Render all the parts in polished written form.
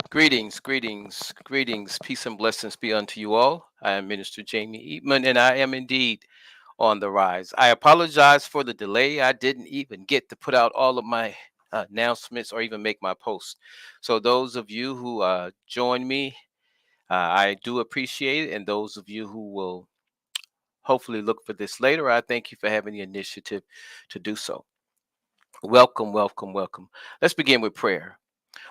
Greetings, greetings, greetings. Peace and blessings be unto you all. I am Minister Jamie Eatman, and I am indeed on the rise. I apologize for the delay. I didn't even get to put out all of my announcements or even make my posts. So, those of you who join me, I do appreciate it. And those of you who will hopefully look for this later, I thank you for having the initiative to do so. Welcome, welcome, welcome. Let's begin with prayer.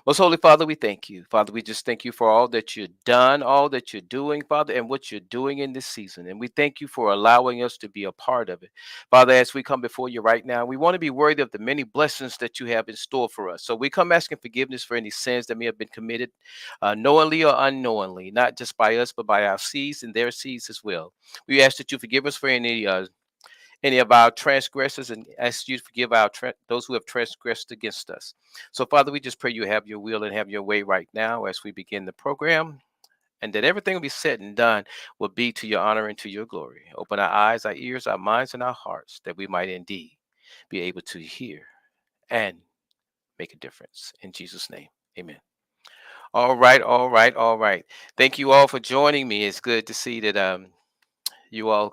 Most Holy Father, we thank you. Father, we just thank you for all that you've done, all that you're doing, Father, and what you're doing in this season. And we thank you for allowing us to be a part of it. Father, as we come before you right now, we want to be worthy of the many blessings that you have in store for us. So we come asking forgiveness for any sins that may have been committed, knowingly or unknowingly, not just by us, but by our seeds and their seeds as well. We ask that you forgive us for any of our transgressors and ask you to forgive those who have transgressed against us. So, Father, we just pray you have your will and have your way right now as we begin the program, and that everything will be said and done will be to your honor and to your glory. Open our eyes, our ears, our minds, and our hearts that we might indeed be able to hear and make a difference. In Jesus' name, amen. All right, all right, all right. Thank you all for joining me. It's good to see that you all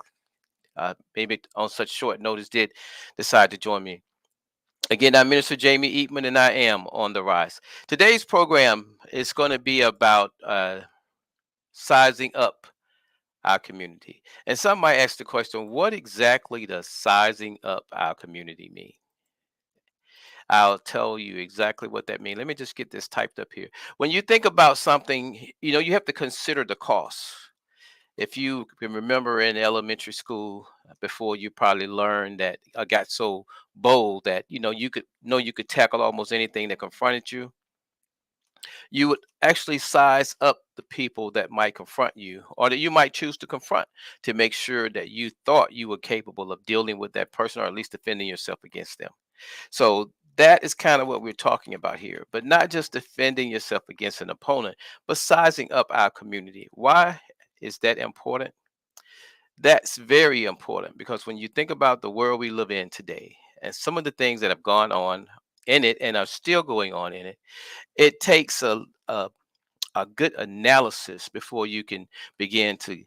maybe on such short notice did decide to join me. Again, I'm Minister Jamie Eatman, and I am on the rise. Today's program is going to be about sizing up our community. And some might ask the question, what exactly does sizing up our community mean? I'll tell you exactly what that means. Let me just get this typed up here. When you think about something, you have to consider the cost. If you can remember in elementary school before, you probably learned that I got so bold that you could tackle almost anything that confronted you. You would actually size up the people that might confront you or that you might choose to confront to make sure that you thought you were capable of dealing with that person, or at least defending yourself against them. So that is kind of what we're talking about here, but not just defending yourself against an opponent, but sizing up our community. Why is that important? That's very important because when you think about the world we live in today and some of the things that have gone on in it and are still going on in it, it takes a good analysis before you can begin to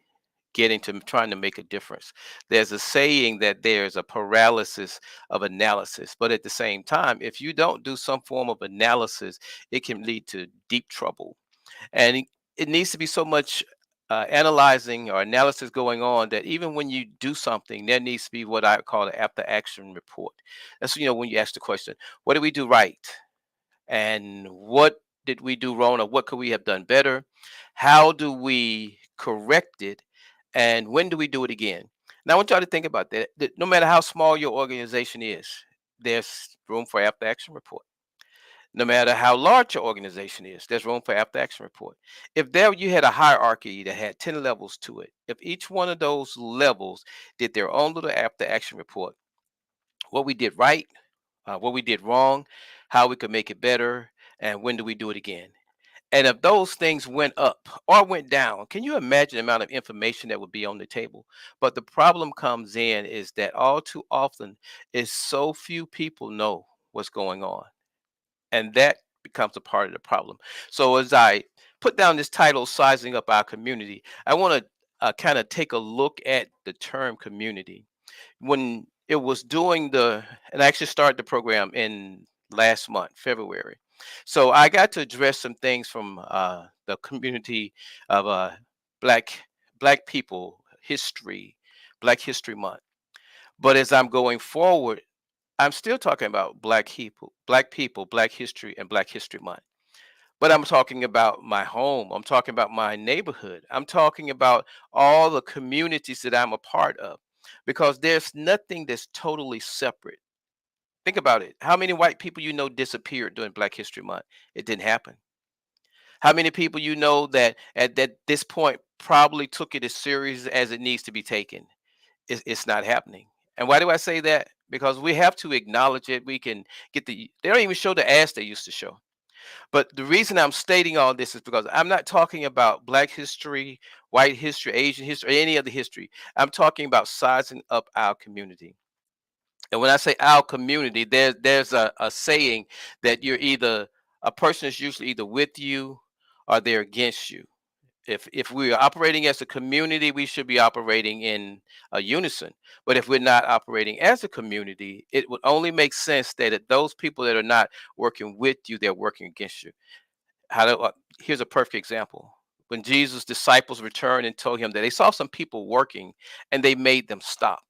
get into trying to make a difference. There's a saying that there's a paralysis of analysis, but at the same time, if you don't do some form of analysis, it can lead to deep trouble. And it needs to be so much analyzing or analysis going on that even when you do something, there needs to be what I call an after action report. That's when you ask the question, what did we do right? And what did we do wrong, or what could we have done better? How do we correct it? And when do we do it again? Now, I want y'all to think about that no matter how small your organization is, there's room for after action report. No matter how large your organization is, there's room for after action report. If there you had a hierarchy that had 10 levels to it, if each one of those levels did their own little after action report, what we did right, what we did wrong, how we could make it better, and when do we do it again? And if those things went up or went down, can you imagine the amount of information that would be on the table? But the problem comes in is that all too often is so few people know what's going on. And that becomes a part of the problem. So as I put down this title, Sizing Up Our Community, I want to kind of take a look at the term community when it was doing and I actually started the program in last month, February. So I got to address some things from the community of black black people history, Black History Month. But as I'm going forward, I'm still talking about black people, Black history, and Black History Month. But I'm talking about my home. I'm talking about my neighborhood. I'm talking about all the communities that I'm a part of because there's nothing that's totally separate. Think about it. How many white people disappeared during Black History Month? It didn't happen. How many people that at this point probably took it as serious as it needs to be taken? It's not happening. And why do I say that? Because we have to acknowledge it. We can they don't even show the ads they used to show. But the reason I'm stating all this is because I'm not talking about Black history, white history, Asian history, or any other history. I'm talking about sizing up our community. And when I say our community, there's a saying that you're either a person is usually either with you or they're against you. If we are operating as a community, we should be operating in a unison. But if we're not operating as a community, it would only make sense that those people that are not working with you, they're working against you. Here's a perfect example. When Jesus' disciples returned and told him that they saw some people working and they made them stop.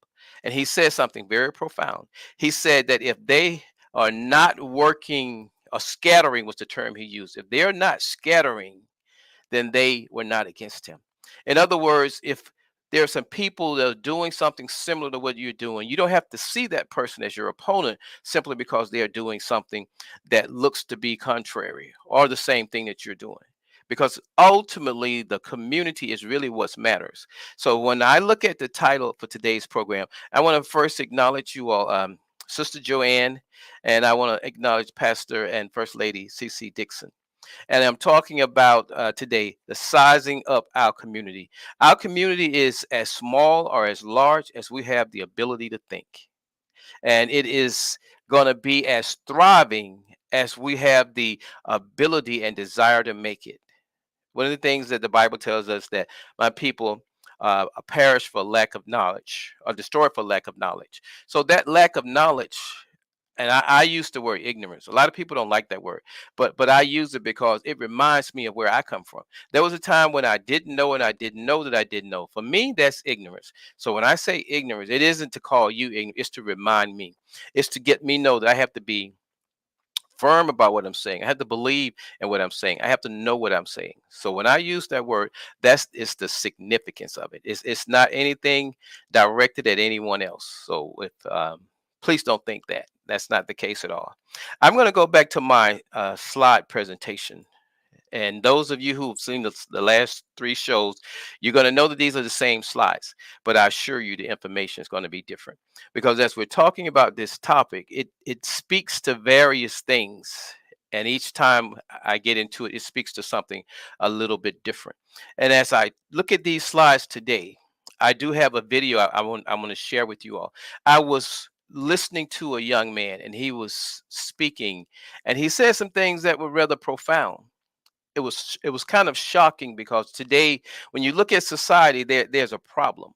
And he said something very profound. He said that if they are not working, or scattering was the term he used, if they're not scattering, then they were not against him. In other words, if there are some people that are doing something similar to what you're doing, you don't have to see that person as your opponent simply because they are doing something that looks to be contrary or the same thing that you're doing. Because ultimately, the community is really what matters. So, when I look at the title for today's program, I want to first acknowledge you all, Sister Joanne, and I want to acknowledge Pastor and First Lady CC Dixon. And I'm talking about today the sizing up our community. Our community is as small or as large as we have the ability to think, and it is going to be as thriving as we have the ability and desire to make it. One of the things that the Bible tells us that my people perish for lack of knowledge, or destroyed for lack of knowledge. So that lack of knowledge, and I use the word ignorance. A lot of people don't like that word, but I use it because it reminds me of where I come from. There was a time when I didn't know, and I didn't know that I didn't know. For me, that's ignorance. So when I say ignorance, it isn't to call you ignorant. It's to remind me. It's to get me know that I have to be firm about what I'm saying. I have to believe in what I'm saying. I have to know what I'm saying. So when I use that word, that's it's the significance of it. It's not anything directed at anyone else. So if please don't think that that's not the case at all. I'm going to go back to my slide presentation. And those of you who've seen the last three shows, you're going to know that these are the same slides, but I assure you the information is going to be different. Because as we're talking about this topic, it speaks to various things. And each time I get into it, it speaks to something a little bit different. And as I look at these slides today, I do have a video I want to share with you all. I was listening to a young man, and he was speaking, and he said some things that were rather profound. It was kind of shocking because today, when you look at society, there's a problem.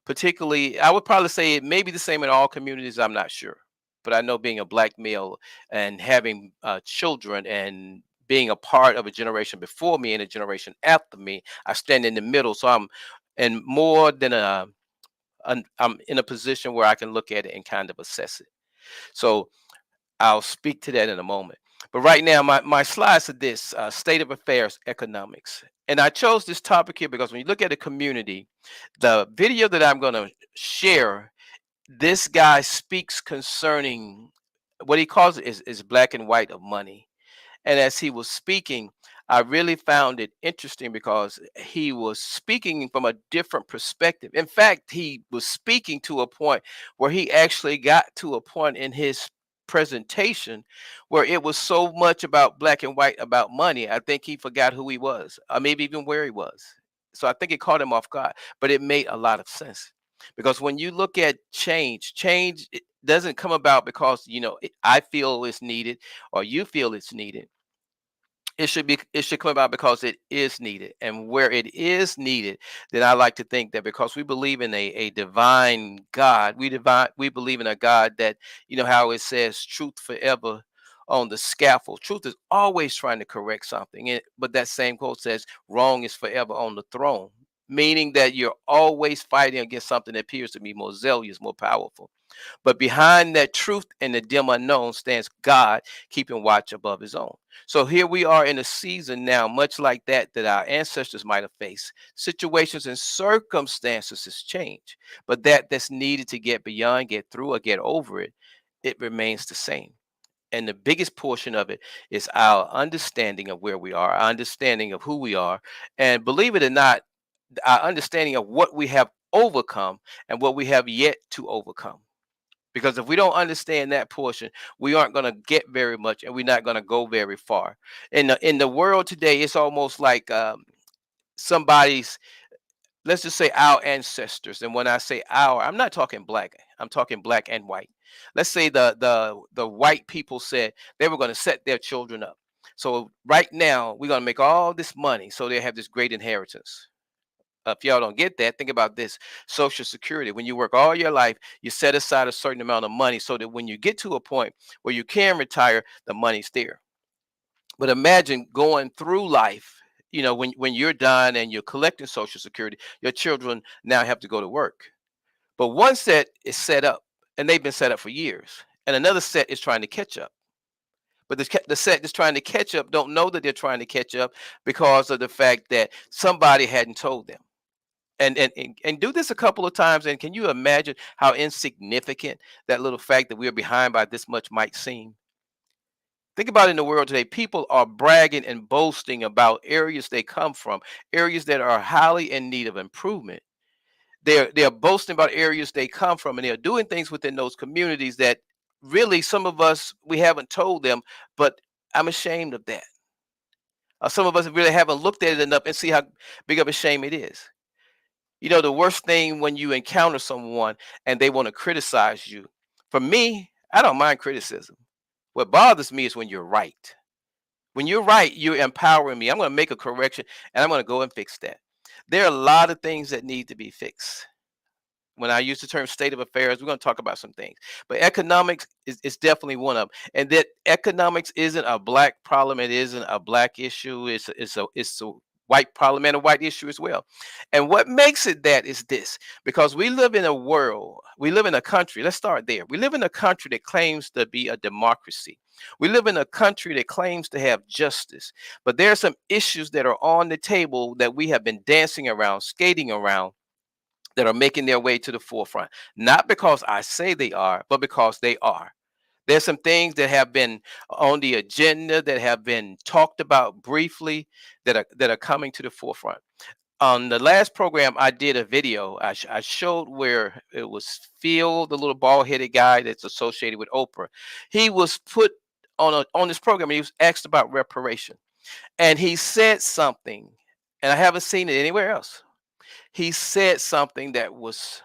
Particularly, I would probably say it may be the same in all communities. I'm not sure, but I know, being a black male and having children, and being a part of a generation before me and a generation after me, I stand in the middle. So I'm, and more than I'm in a position where I can look at it and kind of assess it. So I'll speak to that in a moment. But right now, my slides are this: state of affairs, economics. And I chose this topic here because when you look at the community, the video that I'm going to share, this guy speaks concerning what he calls it is black and white of money. And as he was speaking, I really found it interesting because he was speaking from a different perspective. In fact, he was speaking to a point where he actually got to a point in his presentation where it was so much about black and white about money. I think he forgot who he was, or maybe even where he was. So I think it caught him off guard, but it made a lot of sense. Because when you look at change it doesn't come about because I feel it's needed or you feel it's needed. It should come about because it is needed, and where it is needed, then I like to think that because we believe in a divine God, we believe in a God that, how it says, truth forever on the scaffold. Truth is always trying to correct something, but that same quote says wrong is forever on the throne, meaning that you're always fighting against something that appears to be more zealous, more powerful. But behind that truth and the dim unknown stands God, keeping watch above his own. So here we are in a season now, much like that our ancestors might have faced. Situations and circumstances has changed, but that's needed to get beyond, get through, or get over it, it remains the same. And the biggest portion of it is our understanding of where we are, our understanding of who we are, and believe it or not, our understanding of what we have overcome and what we have yet to overcome. Because if we don't understand that portion, we aren't going to get very much, and we're not going to go very far. In the world today, it's almost like somebody's, let's just say, our ancestors. And when I say our, I'm not talking black. I'm talking black and white. Let's say the white people said they were going to set their children up. So right now, we're gonna make all this money so they have this great inheritance. If y'all don't get that, think about this: Social Security. When you work all your life, you set aside a certain amount of money so that when you get to a point where you can retire, the money's there. But imagine going through life, when you're done and you're collecting Social Security, your children now have to go to work. But one set is set up, and they've been set up for years, and another set is trying to catch up. But the set that's trying to catch up don't know that they're trying to catch up because of the fact that somebody hadn't told them. And do this a couple of times, and can you imagine how insignificant that little fact that we're behind by this much might seem? Think about it. In the world today, people are bragging and boasting about areas they come from, areas that are highly in need of improvement. They're boasting about areas they come from, and they're doing things within those communities that really some of us, we haven't told them. But I'm ashamed of that. Some of us really haven't looked at it enough and see how big of a shame it is. The worst thing when you encounter someone and they want to criticize you. For me, I don't mind criticism. What bothers me is when you're right. When you're right, you're empowering me. I'm going to make a correction and I'm going to go and fix that. There are a lot of things that need to be fixed. When I use the term state of affairs, we're going to talk about some things. But economics is definitely one of them. And that economics isn't a black problem. It isn't a black issue. It's a white problem and a white issue as well. And what makes it that is this: because we live in a world, we live in a country. Let's start there. We live in a country that claims to be a democracy. We live in a country that claims to have justice. But there are some issues that are on the table that we have been dancing around, skating around, that are making their way to the forefront. Not because I say they are, but because they are. There's some things that have been on the agenda, that have been talked about briefly, that are coming to the forefront. On the last program, I did a video. I showed where it was Phil, the little bald-headed guy that's associated with Oprah. He was put on this program, and he was asked about reparation, and he said something, and I haven't seen it anywhere else. He said something that was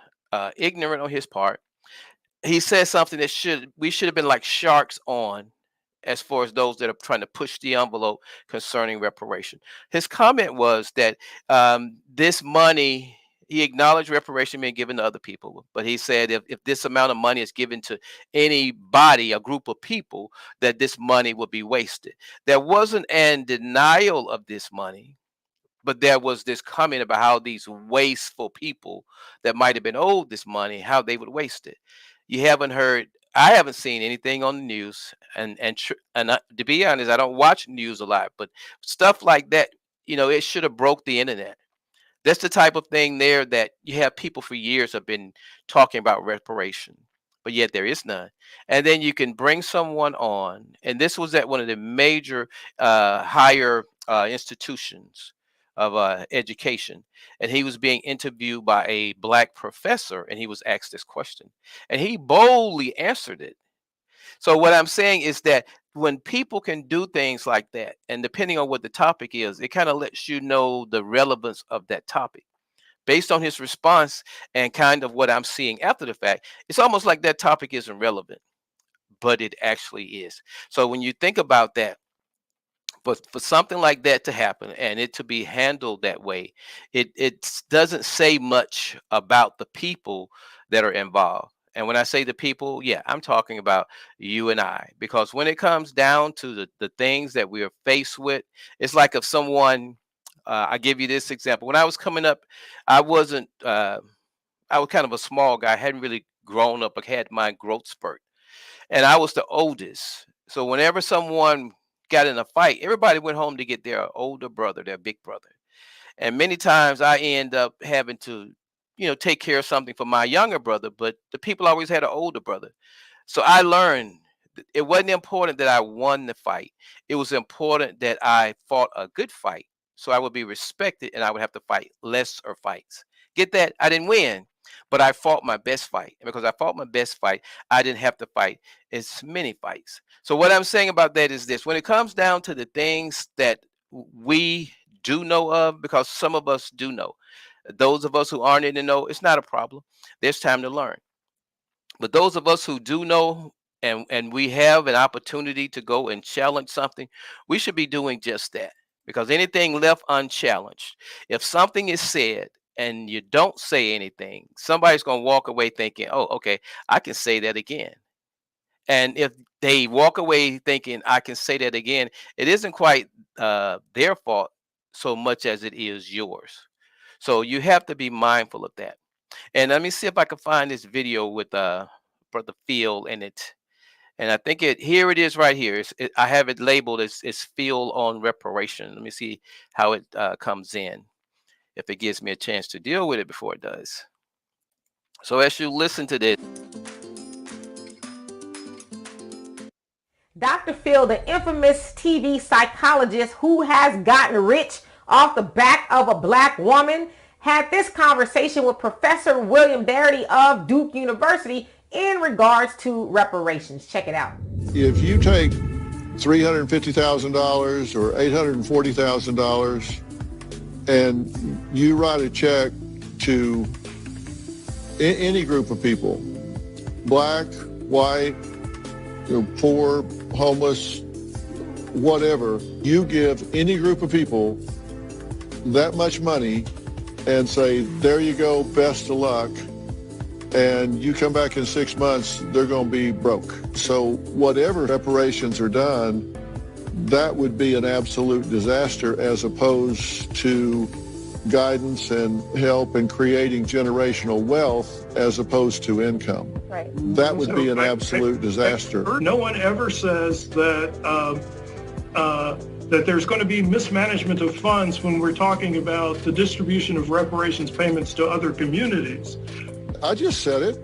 ignorant on his part. He said something that we should have been like sharks on, as far as those that are trying to push the envelope concerning reparation. His comment was that this money, he acknowledged reparation being given to other people, but he said if this amount of money is given to anybody, a group of people, that this money would be wasted. There wasn't an denial of this money, but there was this comment about how these wasteful people that might have been owed this money, how they would waste it. You haven't heard. I haven't seen anything on the news, and to be honest, I don't watch news a lot. But stuff like that, it should have broke the internet. That's the type of thing there that you have people for years have been talking about reparation, but yet there is none. And then you can bring someone on, and this was at one of the major higher institutions of education, and he was being interviewed by a black professor, and he was asked this question, and he boldly answered it. So what I'm saying is that when people can do things like that, and depending on what the topic is, it kind of lets you know the relevance of that topic. Based on his response and kind of what I'm seeing after the fact, it's almost like that topic isn't relevant, but it actually is. So when you think about that, but for something like that to happen and it to be handled that way, it doesn't say much about the people that are involved. And when I say the people, yeah, I'm talking about you and I. Because when it comes down to the things that we are faced with, it's like if someone, I give you this example. When I was coming up, I wasn't, I was kind of a small guy, hadn't really grown up, but had my growth spurt, and I was the oldest. So whenever someone got in a fight, everybody went home to get their older brother, their big brother. And many times I end up having to, take care of something for my younger brother, but the people always had an older brother. So I learned it wasn't important that I won the fight. It was important that I fought a good fight. So I would be respected and I would have to fight lesser fights. Get that? I didn't win, but I fought my best fight. And because I fought my best fight, I didn't have to fight as many fights. So what I'm saying about that is this: when it comes down to the things that we do know of, because some of us do know, those of us who aren't in the know, it's not a problem. There's time to learn. But those of us who do know, and we have an opportunity to go and challenge something, we should be doing just that. Because anything left unchallenged, if something is said and you don't say anything, somebody's going to walk away thinking, oh, okay, I can say that again. And if they walk away thinking I can say that again, it isn't quite their fault so much as it is yours. So you have to be mindful of that. And let me see if I can find this video with Brother Phil in it. And I think here it is right here. I have it labeled as Phil on reparation. Let me see how it comes in, if it gives me a chance to deal with it before it does. So as you listen to this. Dr. Phil, the infamous TV psychologist who has gotten rich off the back of a black woman, had this conversation with Professor William Darity of Duke University in regards to reparations. Check it out. If you take $350,000 or $840,000 and you write a check to any group of people, black, white, poor, homeless, whatever, you give any group of people that much money and say, there you go, best of luck, and you come back in 6 months, they're going to be broke. So whatever reparations are done, that would be an absolute disaster, as opposed to guidance and help in creating generational wealth as opposed to income. Right. That would be an absolute disaster. No one ever says that that there's going to be mismanagement of funds when we're talking about the distribution of reparations payments to other communities. I just said it.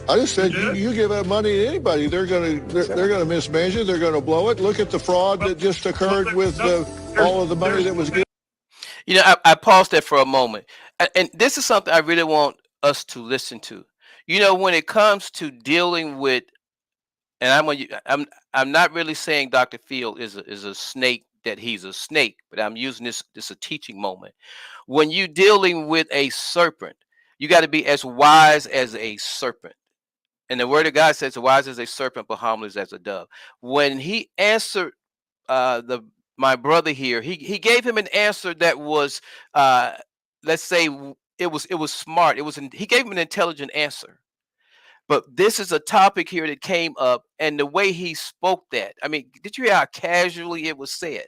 I just said you give that money to anybody, they're going to mismanage it. They're going to blow it. Look at the fraud that just occurred with all of the money that was given. You know, I paused there for a moment, and this is something I really want us to listen to. You know, when it comes to dealing with, and I'm not really saying Dr. Phil is a snake, that he's a snake, but I'm using this a teaching moment. When you're dealing with a serpent, you got to be as wise as a serpent. And the word of God says, wise as a serpent, but harmless as a dove. When he answered my brother here, he gave him an answer that was, let's say, it was smart. He gave him an intelligent answer. But this is a topic here that came up, and the way he spoke that, I mean, did you hear how casually it was said?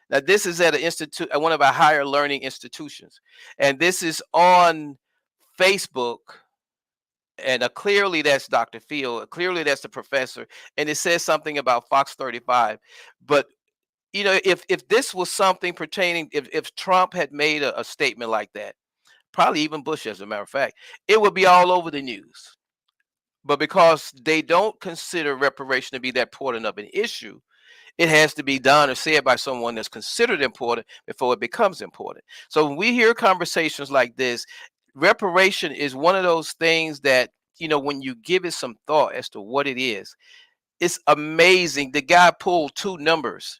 Now, this is at at one of our higher learning institutions, and this is on Facebook, and clearly that's Dr. Phil. Clearly that's the professor, and it says something about Fox 35. But you know, if this was something pertaining, if Trump had made a statement like that, probably even Bush, as a matter of fact, it would be all over the news. But because they don't consider reparation to be that important of an issue, it has to be done or said by someone that's considered important before it becomes important. So when we hear conversations like this, reparation is one of those things that, you know, when you give it some thought as to what it is, it's amazing. The guy pulled two numbers.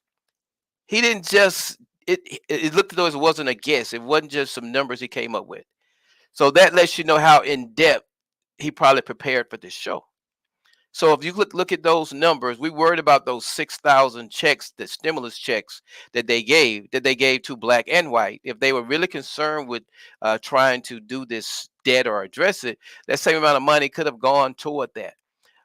He didn't just, it looked as though it wasn't a guess. It wasn't just some numbers he came up with. So that lets you know how in depth he probably prepared for this show. So if you look at those numbers, we worried about those 6,000 checks, the stimulus checks that they gave to black and white. If they were really concerned with trying to do this debt or address it, that same amount of money could have gone toward that.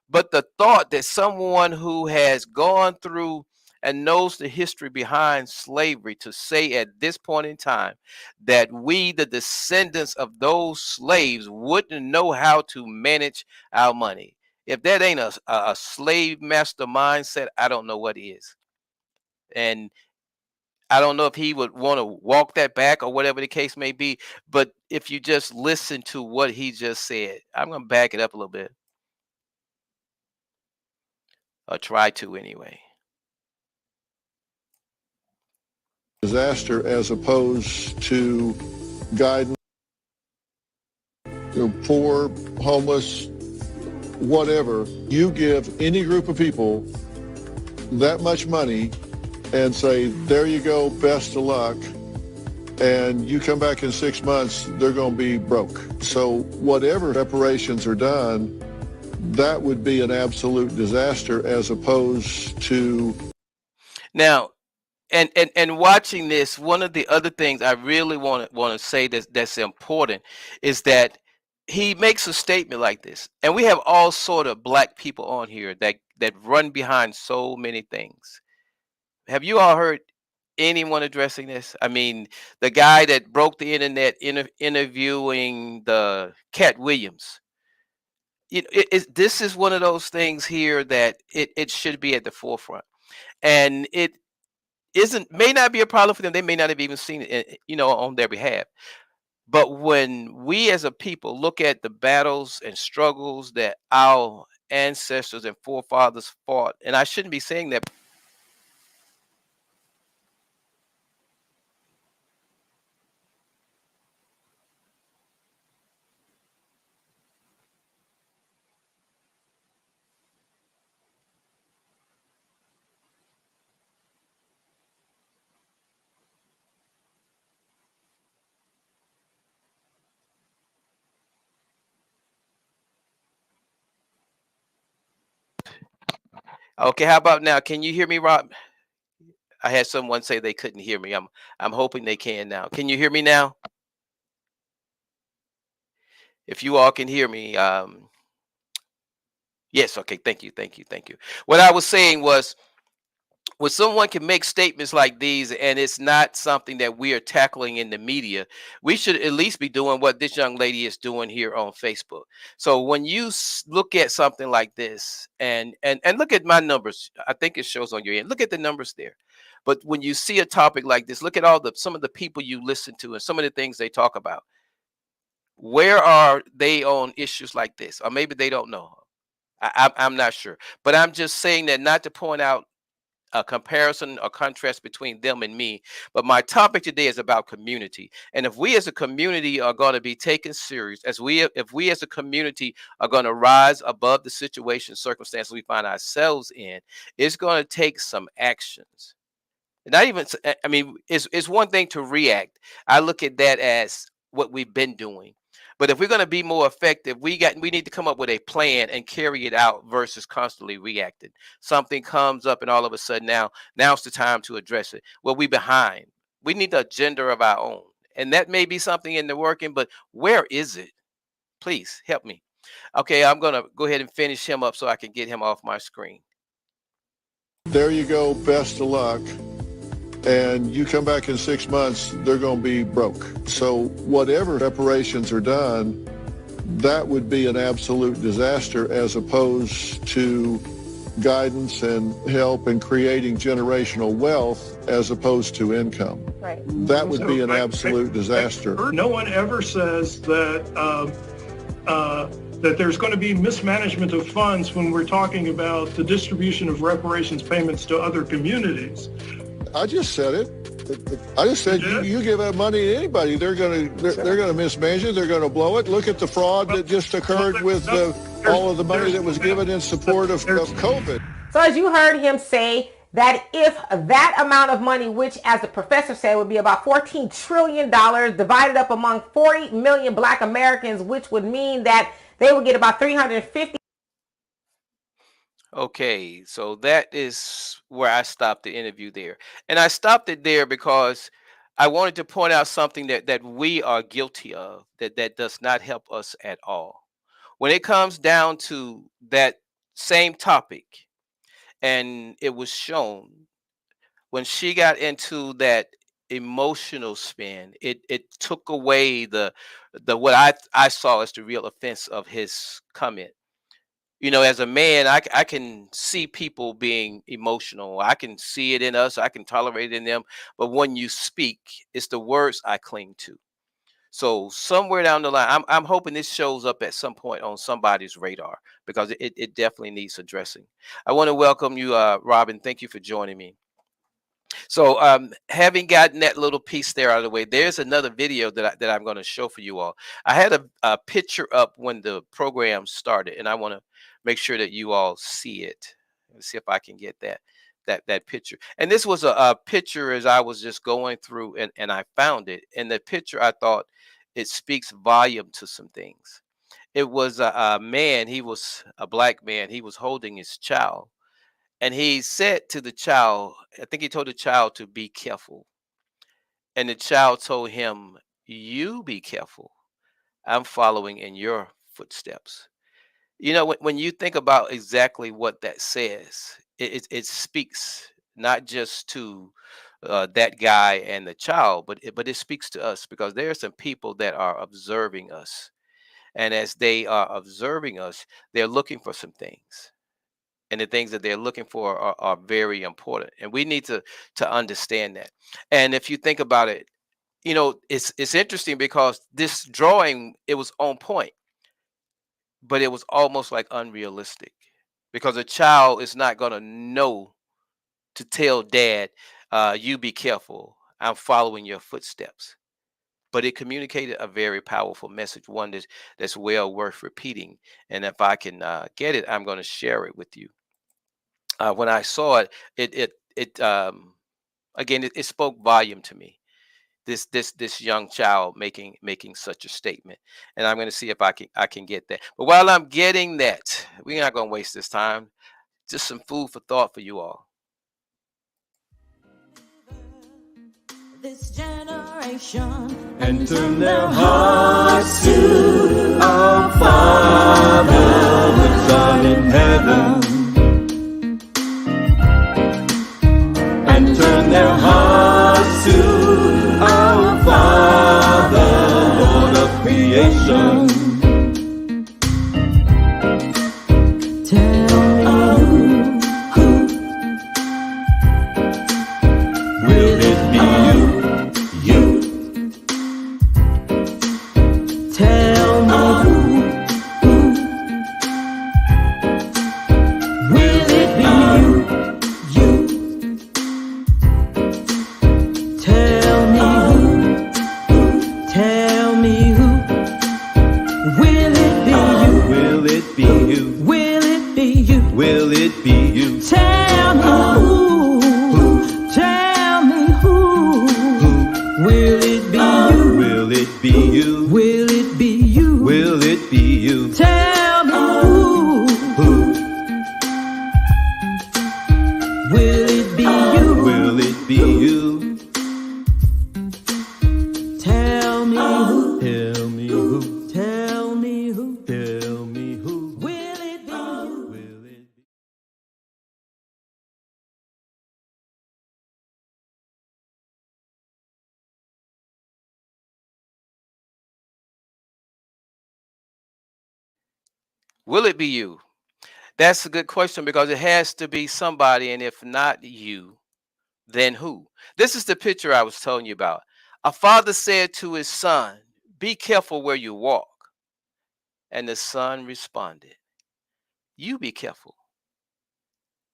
But the thought that someone who has gone through and knows the history behind slavery to say at this point in time that we, the descendants of those slaves, wouldn't know how to manage our money. If that ain't a slave master mindset, I don't know what is. And I don't know if he would want to walk that back or whatever the case may be. But if you just listen to what he just said, I'm going to back it up a little bit. Or try to anyway. Disaster as opposed to guidance. Poor, homeless, whatever. You give any group of people that much money and say, there you go, best of luck, and you come back in 6 months, they're going to be broke. So whatever reparations are done, that would be an absolute disaster as opposed to. Now, and watching this, one of the other things I really want to say that's important is that he makes a statement like this, and we have all sort of black people on here that run behind so many things. Have you all heard anyone addressing this? I mean, the guy that broke the internet interviewing the Cat Williams. This is one of those things here that it should be at the forefront, and it isn't, may not be a problem for them. They may not have even seen it, on their behalf. But when we as a people look at the battles and struggles that our ancestors and forefathers fought, and I shouldn't be saying that. Okay, how about now? Can you hear me, Rob? I had someone say they couldn't hear me. I'm hoping they can now. Can you hear me now? If you all can hear me, yes. Okay. Thank you. Thank you. Thank you. What I was saying was, when someone can make statements like these and it's not something that we are tackling in the media, we should at least be doing what this young lady is doing here on Facebook. So when you look at something like this, and look at my numbers, I think it shows on your end, look at the numbers there. But when you see a topic like this, look at some of the people you listen to and some of the things they talk about. Where are they on issues like this? Or maybe they don't know. I'm not sure, but I'm just saying that not to point out a comparison or contrast between them and me. But my topic today is about community. And if we as a community are going to be taken serious, if we as a community are going to rise above the situation, circumstances we find ourselves in, it's going to take some actions. Not even, I mean, it's one thing to react. I look at that as what we've been doing. But if we're going to be more effective, we need to come up with a plan and carry it out versus constantly reacting. Something comes up and all of a sudden now's the time to address it. Well, we behind. We need the agenda of our own. And that may be something in the working, but where is it? Please help me. Okay, I'm going to go ahead and finish him up so I can get him off my screen. There you go, best of luck. And you come back in 6 months, they're going to be broke. So whatever reparations are done, that would be an absolute disaster as opposed to guidance and help in creating generational wealth as opposed to income. Right. That would be an absolute disaster. No one ever says that there's going to be mismanagement of funds when we're talking about the distribution of reparations payments to other communities. I just said it. I just said you give that money to anybody, they're going to mismanage it. They're going to blow it. Look at the fraud that just occurred with all of the money that was given in support of COVID. So as you heard him say, that if that amount of money, which as the professor said would be about $14 trillion divided up among 40 million black Americans, which would mean that they would get about 350. Okay, so that is where I stopped the interview there. And I stopped it there because I wanted to point out something that we are guilty of that does not help us at all. When it comes down to that same topic, and it was shown when she got into that emotional spin, it took away the what I saw as the real offense of his comment. As a man, I can see people being emotional. I can see it in us. I can tolerate it in them. But when you speak, it's the words I cling to. So somewhere down the line, I'm hoping this shows up at some point on somebody's radar because it definitely needs addressing. I want to welcome you, Robin. Thank you for joining me. So, having gotten that little piece there out of the way, there's another video that I'm going to show for you all. I had a picture up when the program started, and I want to make sure that you all see it. Let's see if I can get that picture. And this was a picture as I was just going through, and I found it. And the picture, I thought it speaks volume to some things. It was a man. He was a black man. He was holding his child, and he said to the child, I think he told the child to be careful, and the child told him, "You be careful. I'm following in your footsteps." When you think about exactly what that says, it speaks not just to that guy and the child, but it speaks to us, because there are some people that are observing us, and as they are observing us, they're looking for some things, and the things that they're looking for are very important, and we need to understand that. And if you think about it, it's interesting because this drawing, it was on point, but it was almost like unrealistic, because a child is not going to know to tell dad, you be careful, I'm following your footsteps. But it communicated a very powerful message, one that's well worth repeating. And if I can get it, I'm going to share it with you. When I saw it, it again, it spoke volume to me. This young child making such a statement, and I'm going to see if I can get that. But while I'm getting that, we're not going to waste this time. Just some food for thought for you all. This generation and turn their hearts to our Father which art in heaven, and turn their hearts to our Father, Lord of creation. Tell me who will it be? Tell me who will it be? You. Tell me who will it be? You. Will it be you? Will it be you? Will it be you? Tell me who? Tell me who? Will it be you? Will it be you? Will it be you? Will it be you? Tell me who? Will it be you? Will it be you? Tell me who? Tell me who? Tell me who? Tell me who? Will it be you? Will it be? Will it be you? That's a good question, because it has to be somebody, and if not you, then who? This is the picture I was telling you about. A father said to his son, "Be careful where you walk." And the son responded, "You be careful.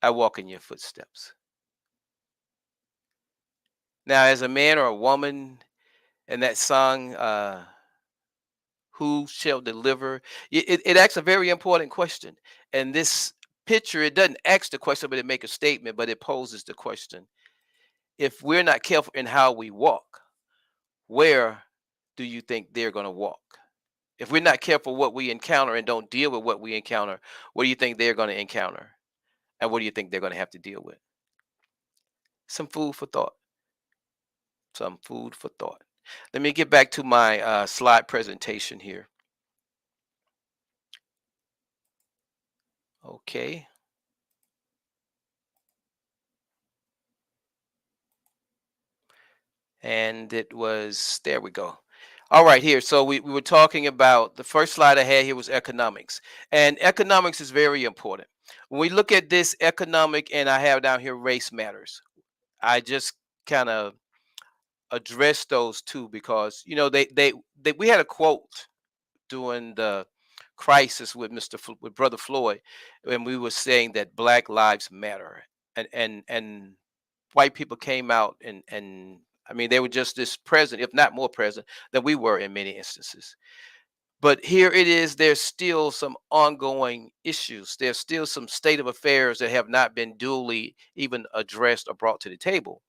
I walk in your footsteps." Now, as a man or a woman in that song, who shall deliver? It asks a very important question. And this picture, it doesn't ask the question, but it makes a statement, but it poses the question. If we're not careful in how we walk, where do you think they're going to walk? If we're not careful what we encounter and don't deal with what we encounter, what do you think they're going to encounter? And what do you think they're going to have to deal with? Some food for thought. Some food for thought. Let me get back to my slide presentation here. Okay. And it was, there we go. All right, here. So we were talking about, the first slide I had here was economics. And economics is very important. When we look at this economic, and I have down here race matters, I just kind of address those two, because they we had a quote during the crisis with with Brother Floyd, when we were saying that Black Lives Matter, and white people came out, and I mean, they were just as present, if not more present, than we were in many instances. But here it is, there's still some ongoing issues. There's still some state of affairs that have not been duly even addressed or brought to the table.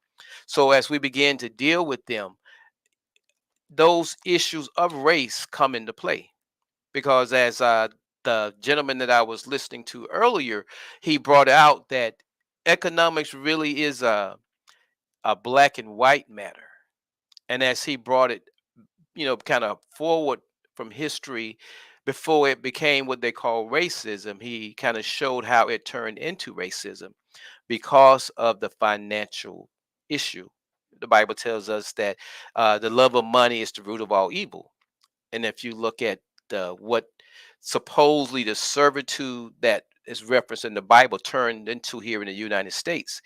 So as we begin to deal with them, those issues of race come into play. because as the gentleman that I was listening to earlier, he brought out that economics really is a black and white matter. And as he brought it, kind of forward from history before it became what they call racism, he kind of showed how it turned into racism because of the financial issue. The Bible tells us that the love of money is the root of all evil. And if you look at what supposedly the servitude that is referenced in the Bible turned into here in the United States,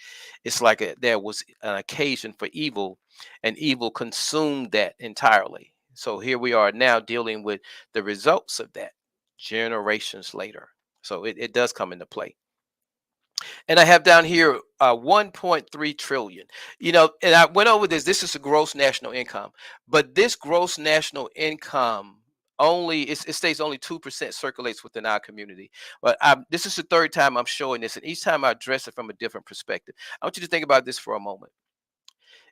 it's like there was an occasion for evil, and evil consumed that entirely. So here we are now dealing with the results of that generations later. So it does come into play. And I have down here 1.3 trillion. And I went over this. This is a gross national income, but this gross national income only it states only 2% circulates within our community. But this is the third time I'm showing this, and each time I address it from a different perspective. I want you to think about this for a moment.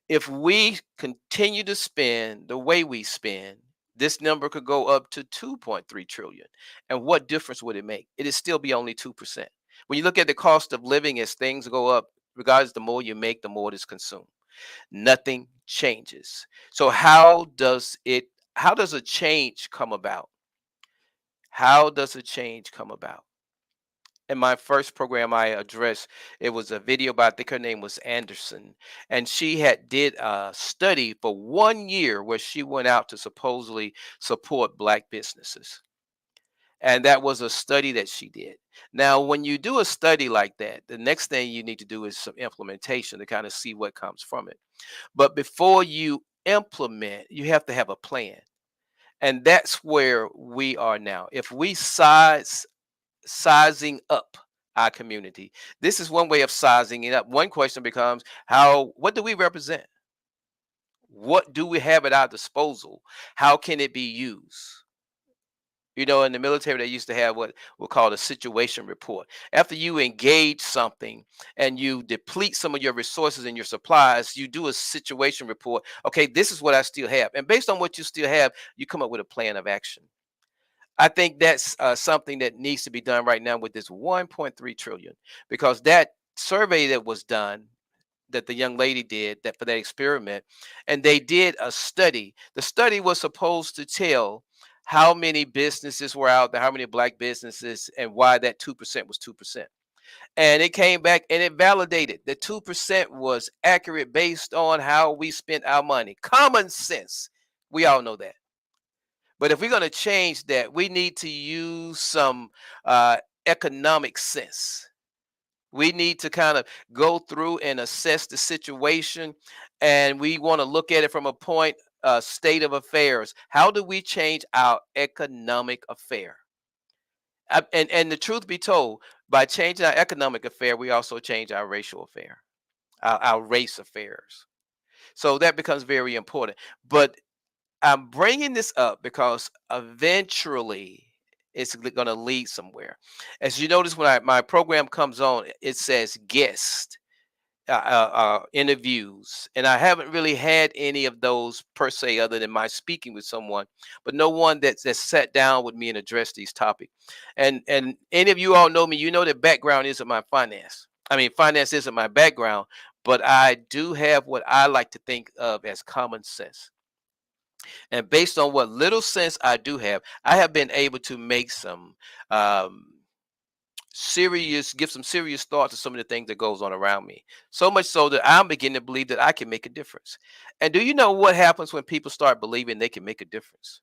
If we continue to spend the way we spend, this number could go up to 2.3 trillion. And what difference would it make? It'd still be only 2%. When you look at the cost of living as things go up, regardless, the more you make, the more it is consumed. Nothing changes. So how does a change come about? How does a change come about? In my first program I addressed, it was a video by, I think her name was Anderson, and she had did a study for 1 year where she went out to supposedly support black businesses. And that was a study that she did. Now, when you do a study like that, the next thing you need to do is some implementation to kind of see what comes from it. But before you implement, you have to have a plan. And that's where we are now. If we sizing up our community. This is one way of sizing it up. One question becomes, what do we represent? What do we have at our disposal? How can it be used? In the military, they used to have what we call a situation report. After you engage something and you deplete some of your resources and your supplies, you do a situation report. Okay, this is what I still have. And based on what you still have, you come up with a plan of action. I think that's something that needs to be done right now with this 1.3 trillion, because that survey that was done, that the young lady did that for that experiment, and they did a study. The study was supposed to tell how many businesses were out there, how many black businesses, and why that 2% was 2%. And it came back and it validated that 2% was accurate based on how we spent our money. Common sense. We all know that. But if we're going to change that, we need to use some economic sense. We need to kind of go through and assess the situation, and we want to look at it from a point, state of affairs. How do we change our economic affair? And the truth be told, by changing our economic affair, we also change our racial affair, our race affairs. So that becomes very important. But I'm bringing this up because eventually it's going to lead somewhere. As you notice, when my program comes on, it says guest interviews, and I haven't really had any of those per se, other than my speaking with someone, but no one that's sat down with me and addressed these topics. And any of you all know me, you know that background isn't my finance. I mean, finance isn't my background, but I do have what I like to think of as common sense. And based on what little sense I do have, I have been able to make some um, give some serious thought to some of the things that goes on around me. So much so that I'm beginning to believe that I can make a difference. And do you know what happens when people start believing they can make a difference?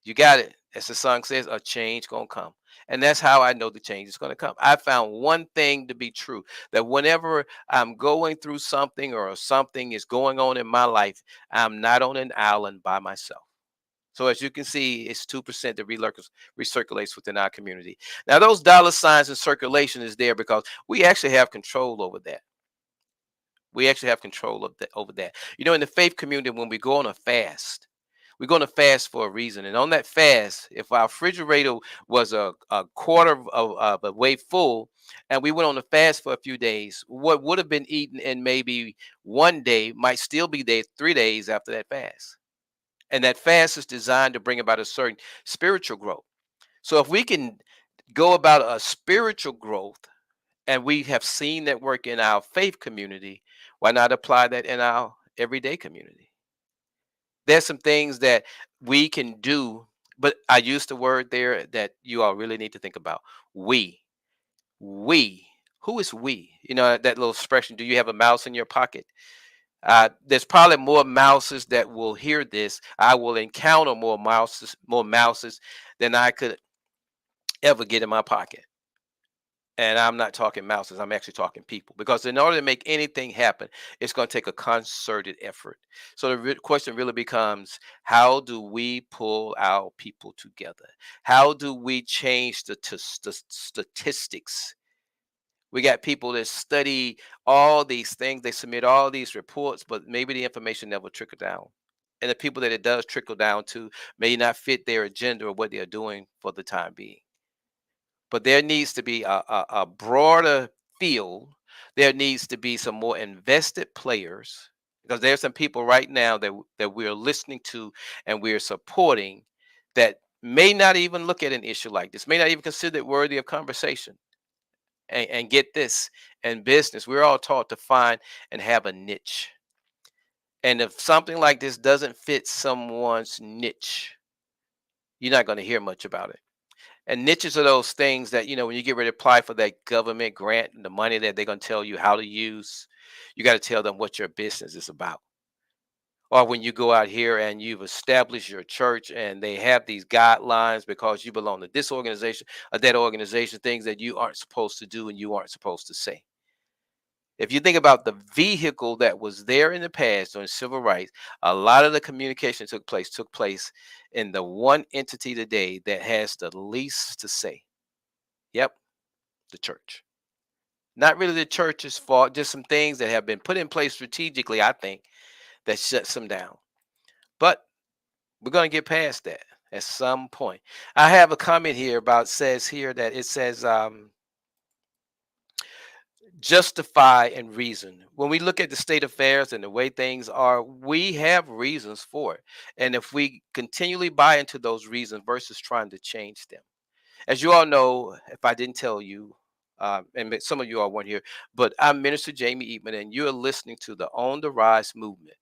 You got it. As the song says, a change gonna come. And that's how I know the change is gonna come. I found one thing to be true, that whenever I'm going through something or something is going on in my life, I'm not on an island by myself. So as you can see, it's 2% that recirculates within our community. Now, those dollar signs in circulation is there because we actually have control over that. We actually have control of over that. In the faith community, when we go on a fast, we're going to fast for a reason. And on that fast, if our refrigerator was a quarter of a way full, and we went on a fast for a few days, what would have been eaten in maybe one day might still be there 3 days after that fast. And that fast is designed to bring about a certain spiritual growth. So if we can go about a spiritual growth, and we have seen that work in our faith community, why not apply that in our everyday community? There's some things that we can do, but I used the word there that you all really need to think about. We, we, who is we? You know, that little expression, do you have a mouse in your pocket? There's probably more mouses that will hear this. I will encounter more mouses than I could ever get in my pocket. And I'm not talking mouses, I'm actually talking people. Because in order to make anything happen, it's going to take a concerted effort. So the question really becomes, how do we pull our people together? How do we change the statistics? We got people that study all these things, they submit all these reports, but maybe the information never trickle down. And the people that it does trickle down to may not fit their agenda or what they're doing for the time being. But there needs to be a broader field. There needs to be some more invested players, because there's some people right now that we're listening to and we're supporting that may not even look at an issue like this, may not even consider it worthy of conversation. And get this, in business, we're all taught to find and have a niche. And if something like this doesn't fit someone's niche, you're not going to hear much about it. And niches are those things that, when you get ready to apply for that government grant and the money that they're going to tell you how to use, you got to tell them what your business is about. Or when you go out here and you've established your church and they have these guidelines because you belong to this organization or that organization, things that you aren't supposed to do and you aren't supposed to say. If you think about the vehicle that was there in the past on civil rights, a lot of the communication took place in the one entity today that has the least to say. Yep, the church. Not really the church's fault, just some things that have been put in place strategically, I think, that shuts them down. But we're going to get past that at some point. I have a comment here about says here that it says justify and reason. When we look at the state affairs and the way things are, we have reasons for it. And if we continually buy into those reasons versus trying to change them. As you all know, if I didn't tell you, some of you all weren't here, but I'm Minister Jamie Eatman, and you're listening to the On the Rise movement.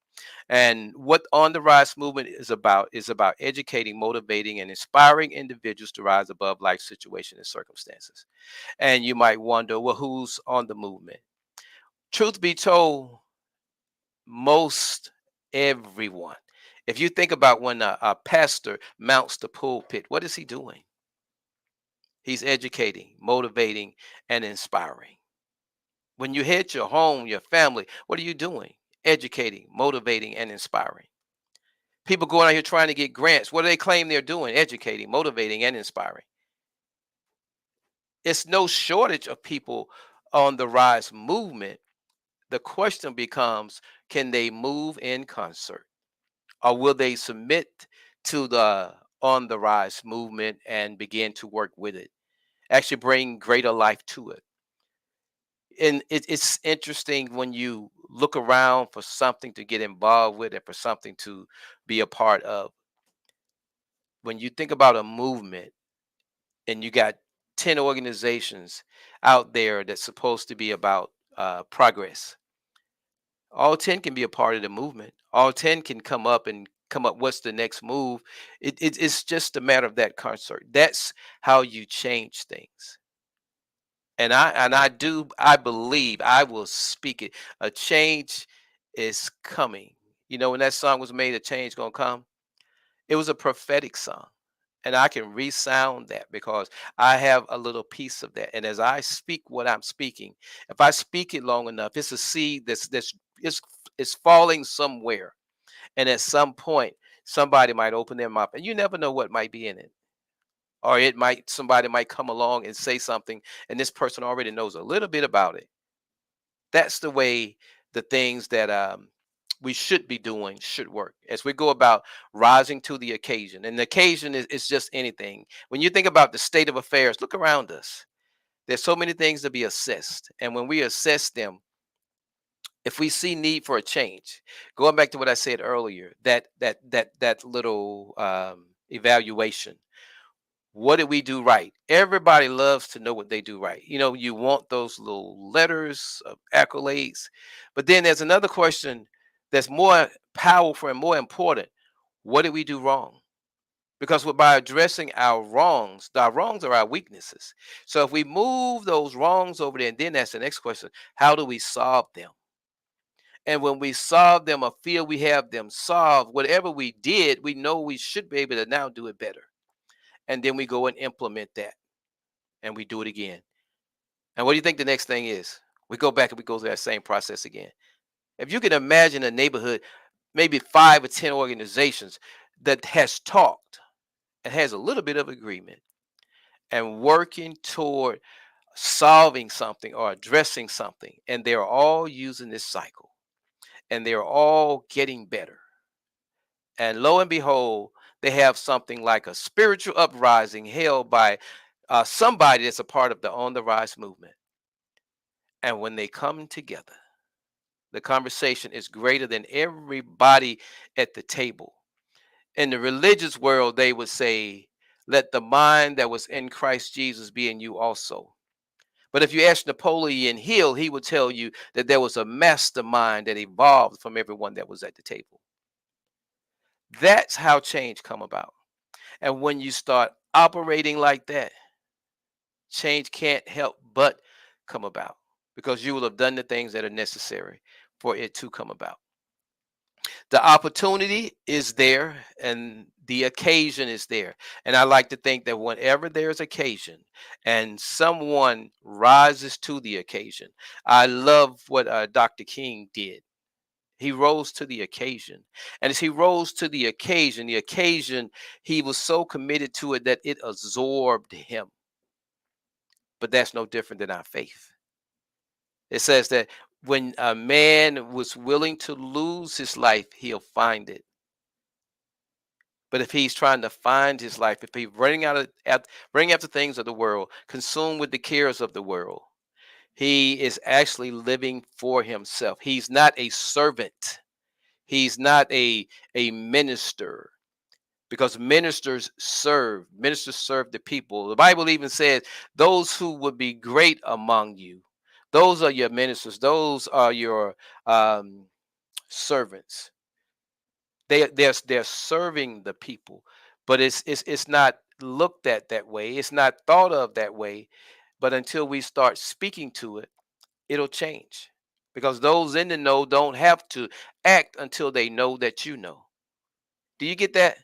And what On the Rise movement is about educating, motivating, and inspiring individuals to rise above life situations and circumstances. And you might wonder, well, who's on the movement? Truth be told, most everyone. If you think about when a pastor mounts the pulpit, what is he doing? He's educating, motivating, and inspiring. When you hit your home, your family, what are you doing? Educating, motivating, and inspiring. People going out here trying to get grants. What do they claim they're doing? Educating, motivating, and inspiring. It's no shortage of people on the rise movement. The question becomes, can they move in concert? Or will they submit to the on the rise movement and begin to work with it? Actually bring greater life to it. And it's interesting when you look around for something to get involved with and for something to be a part of. When you think about a movement and you got 10 organizations out there that's supposed to be about progress, all 10 can be a part of the movement. All 10 can come up what's the next move. It's just a matter of that concert. That's how you change things. And I believe, I will speak it. A change is coming. When that song was made, A Change Gonna Come, it was a prophetic song. And I can resound that because I have a little piece of that. And as I speak what I'm speaking, if I speak it long enough, it's a seed it's falling somewhere. And at some point, somebody might open their mouth, and you never know what might be in it. Or somebody might come along and say something, and this person already knows a little bit about it. That's the way the things that we should be doing should work as we go about rising to the occasion. And the occasion is just anything. When you think about the state of affairs, look around us. There's so many things to be assessed. And when we assess them, If we see need for a change, going back to what I said earlier, that little evaluation. What did we do right? Everybody loves to know what they do right. You want those little letters of accolades. But then there's another question that's more powerful and more important. What did we do wrong? Because by addressing our wrongs are our weaknesses. So if we move those wrongs over there, and then that's the next question: how do we solve them? And when we solve them or feel we have them solved, whatever we did, we know we should be able to now do it better. And then we go and implement that, and we do it again. And what do you think the next thing is? We go back and we go through that same process again. If you can imagine a neighborhood, maybe 5 or 10 organizations that has talked and has a little bit of agreement and working toward solving something or addressing something, and they're all using this cycle and they're all getting better. And lo and behold, they have something like a spiritual uprising held by somebody that's a part of the On the Rise movement. And when they come together, the conversation is greater than everybody at the table. In the religious world, they would say, let the mind that was in Christ Jesus be in you also. But if you ask Napoleon Hill, he would tell you that there was a mastermind that evolved from everyone that was at the table. That's how change come about. And when you start operating like that, change can't help but come about because you will have done the things that are necessary for it to come about. The opportunity is there and the occasion is there. And I like to think that whenever there's occasion and someone rises to the occasion, I love what Dr. King did. He rose to the occasion. And as he rose to the occasion, he was so committed to it that it absorbed him. But that's no different than our faith. It says that when a man was willing to lose his life, he'll find it. But if he's trying to find his life, if he's running after things of the world, consumed with the cares of the world, he is actually living for himself. He's not a servant. He's not a minister, because ministers serve the people. The Bible even says those who would be great among you, those are your ministers, those are your um, servants. They're serving the people, but it's not looked at that way. It's not thought of that way. But until we start speaking to it, it'll change. Because those in the know don't have to act until they know that you know. Do you get that?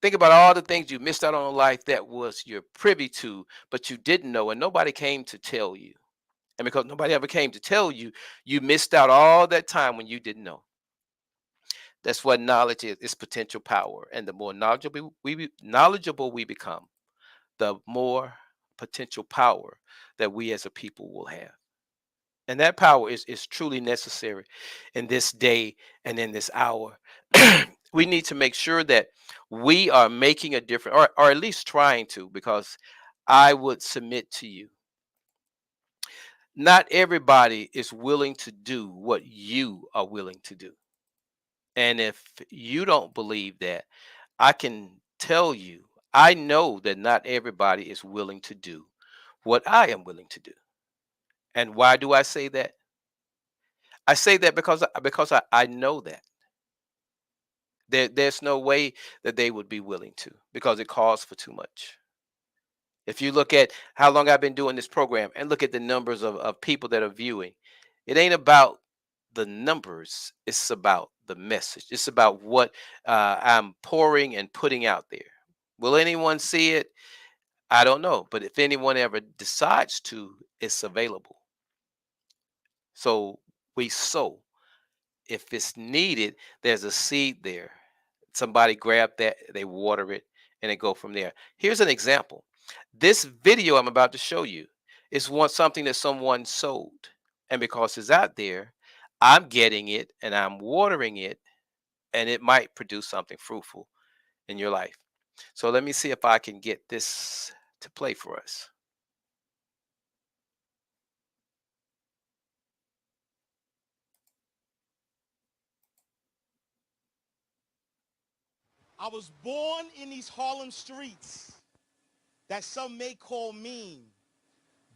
Think about all the things you missed out on in life that was you're privy to, but you didn't know, and nobody came to tell you. And because nobody ever came to tell you, you missed out all that time when you didn't know. That's what knowledge is. It's potential power. And the more knowledgeable we become, the more potential power that we as a people will have. And that power is truly necessary in this day and in this hour. We need to make sure that we are making a difference, or at least trying to, because I would submit to you, not everybody is willing to do what you are willing to do. And if you don't believe that, I can tell you, I know that not everybody is willing to do what I am willing to do. And why do I say that? I say that because I know that there's no way that they would be willing to, because it calls for too much. If you look at how long I've been doing this program and look at the numbers of people that are viewing, it ain't about the numbers. It's about the message. It's about what I'm pouring and putting out there. Will anyone see it? I don't know. But if anyone ever decides to, it's available. So we sow. If it's needed, there's a seed there. Somebody grab that, they water it, and it go from there. Here's an example. This video I'm about to show you is something that someone sold. And because it's out there, I'm getting it and I'm watering it, and it might produce something fruitful in your life. So let me see if I can get this to play for us. I was born in these Harlem streets that some may call mean.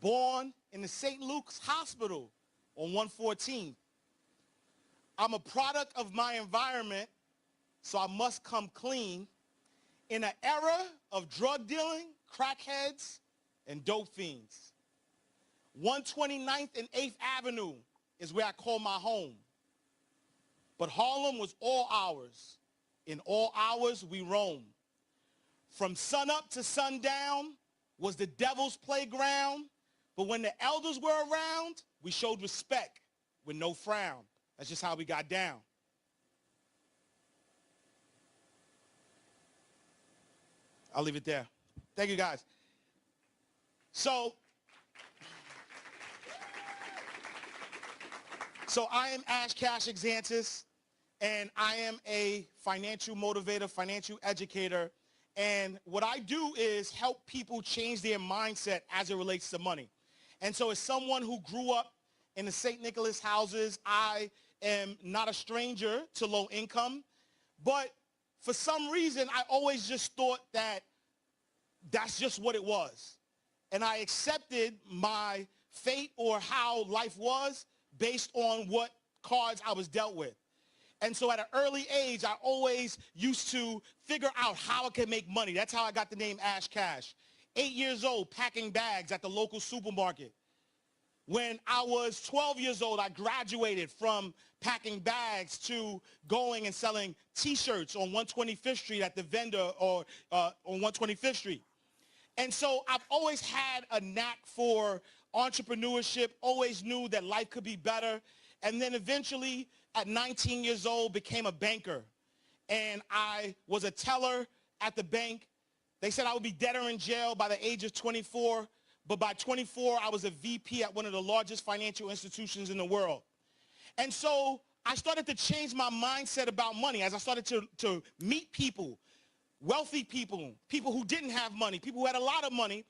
Born in the St. Luke's Hospital on 114th. I'm a product of my environment, so I must come clean. In an era of drug dealing, crackheads, and dope fiends. 129th and 8th Avenue is where I call my home. But Harlem was all ours. In all hours, we roam. From sunup to sundown was the devil's playground. But when the elders were around, we showed respect with no frown. That's just how we got down. I'll leave it there. Thank you, guys. So I am Ash Cash Exantis, and I am a financial motivator, financial educator. And what I do is help people change their mindset as it relates to money. And so as someone who grew up in the St. Nicholas houses, I am not a stranger to low income. But for some reason, I always just thought that that's just what it was. And I accepted my fate or how life was based on what cards I was dealt with. And so at an early age, I always used to figure out how I could make money. That's how I got the name Ash Cash. 8 years old, packing bags at the local supermarket. When I was 12 years old, I graduated from packing bags to going and selling T-shirts on 125th Street at the vendor or on 125th Street. And so I've always had a knack for entrepreneurship, always knew that life could be better. And then eventually at 19 years old became a banker. And I was a teller at the bank. They said I would be dead or in jail by the age of 24. But by 24, I was a VP at one of the largest financial institutions in the world. And so I started to change my mindset about money as I started to meet people, wealthy people, people who didn't have money, people who had a lot of money.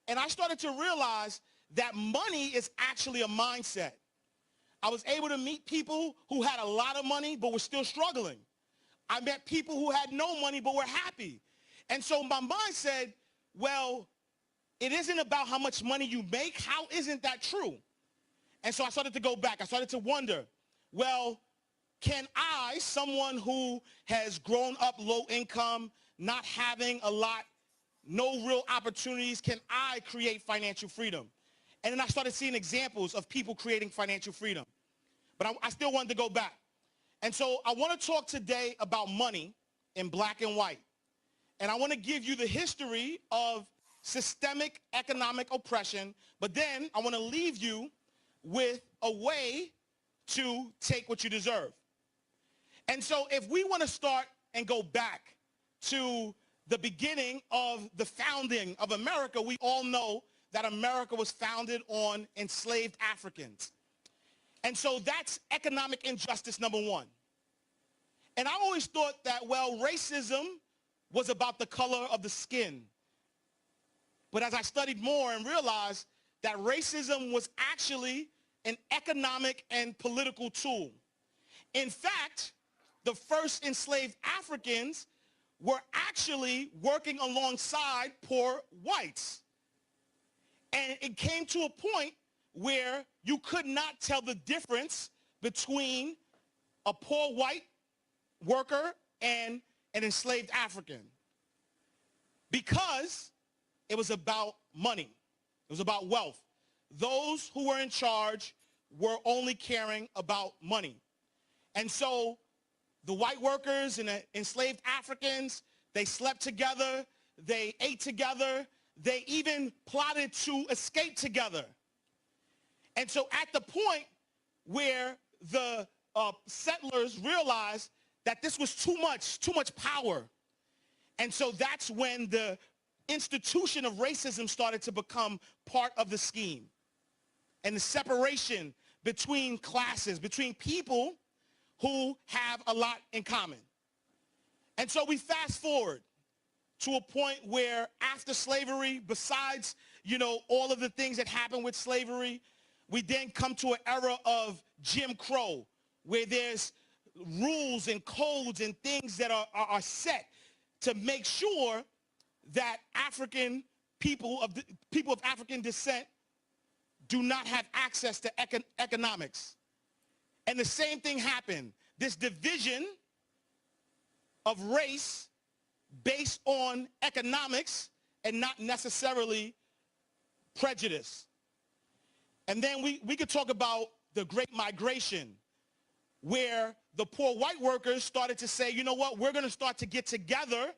And I started to realize that money is actually a mindset. I was able to meet people who had a lot of money but were still struggling. I met people who had no money but were happy. And so my mind said, well, it isn't about how much money you make. How isn't that true? And so I started to go back. I started to wonder, well, can I, someone who has grown up low income, not having a lot, no real opportunities, can I create financial freedom? And then I started seeing examples of people creating financial freedom. But I still wanted to go back. And so I want to talk today about money in black and white. And I want to give you the history of systemic economic oppression, but then I want to leave you with a way to take what you deserve. And so if we want to start and go back to the beginning of the founding of America, we all know that America was founded on enslaved Africans. And so that's economic injustice number one. And I always thought that, well, racism was about the color of the skin. But as I studied more and realized that racism was actually an economic and political tool. In fact, the first enslaved Africans were actually working alongside poor whites. And it came to a point where you could not tell the difference between a poor white worker and an enslaved African, because it was about money. It was about wealth. Those who were in charge were only caring about money. And so the white workers and the enslaved Africans, they slept together, they ate together, they even plotted to escape together. And so at the point where the settlers realized that this was too much power. And so that's when the institution of racism started to become part of the scheme. And the separation between classes, between people who have a lot in common. And so we fast forward to a point where after slavery, besides, all of the things that happened with slavery, we then come to an era of Jim Crow, where there's rules and codes and things that are set to make sure that African people of African descent do not have access to economics. And the same thing happened. This division of race based on economics and not necessarily prejudice. And then we could talk about the Great Migration, where the poor white workers started to say, you know what, we're going to start to get together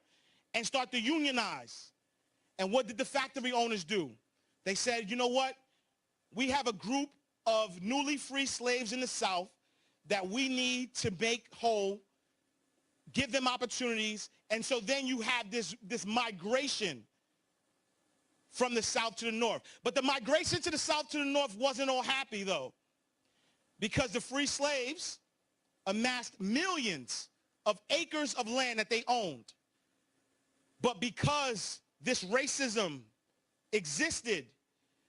and start to unionize. And what did the factory owners do? They said, you know what, we have a group of newly free slaves in the South that we need to make whole, give them opportunities. And so then you have this migration from the South to the North. But the migration to the South to the North wasn't all happy, though, because the free slaves amassed millions of acres of land that they owned. But because this racism existed,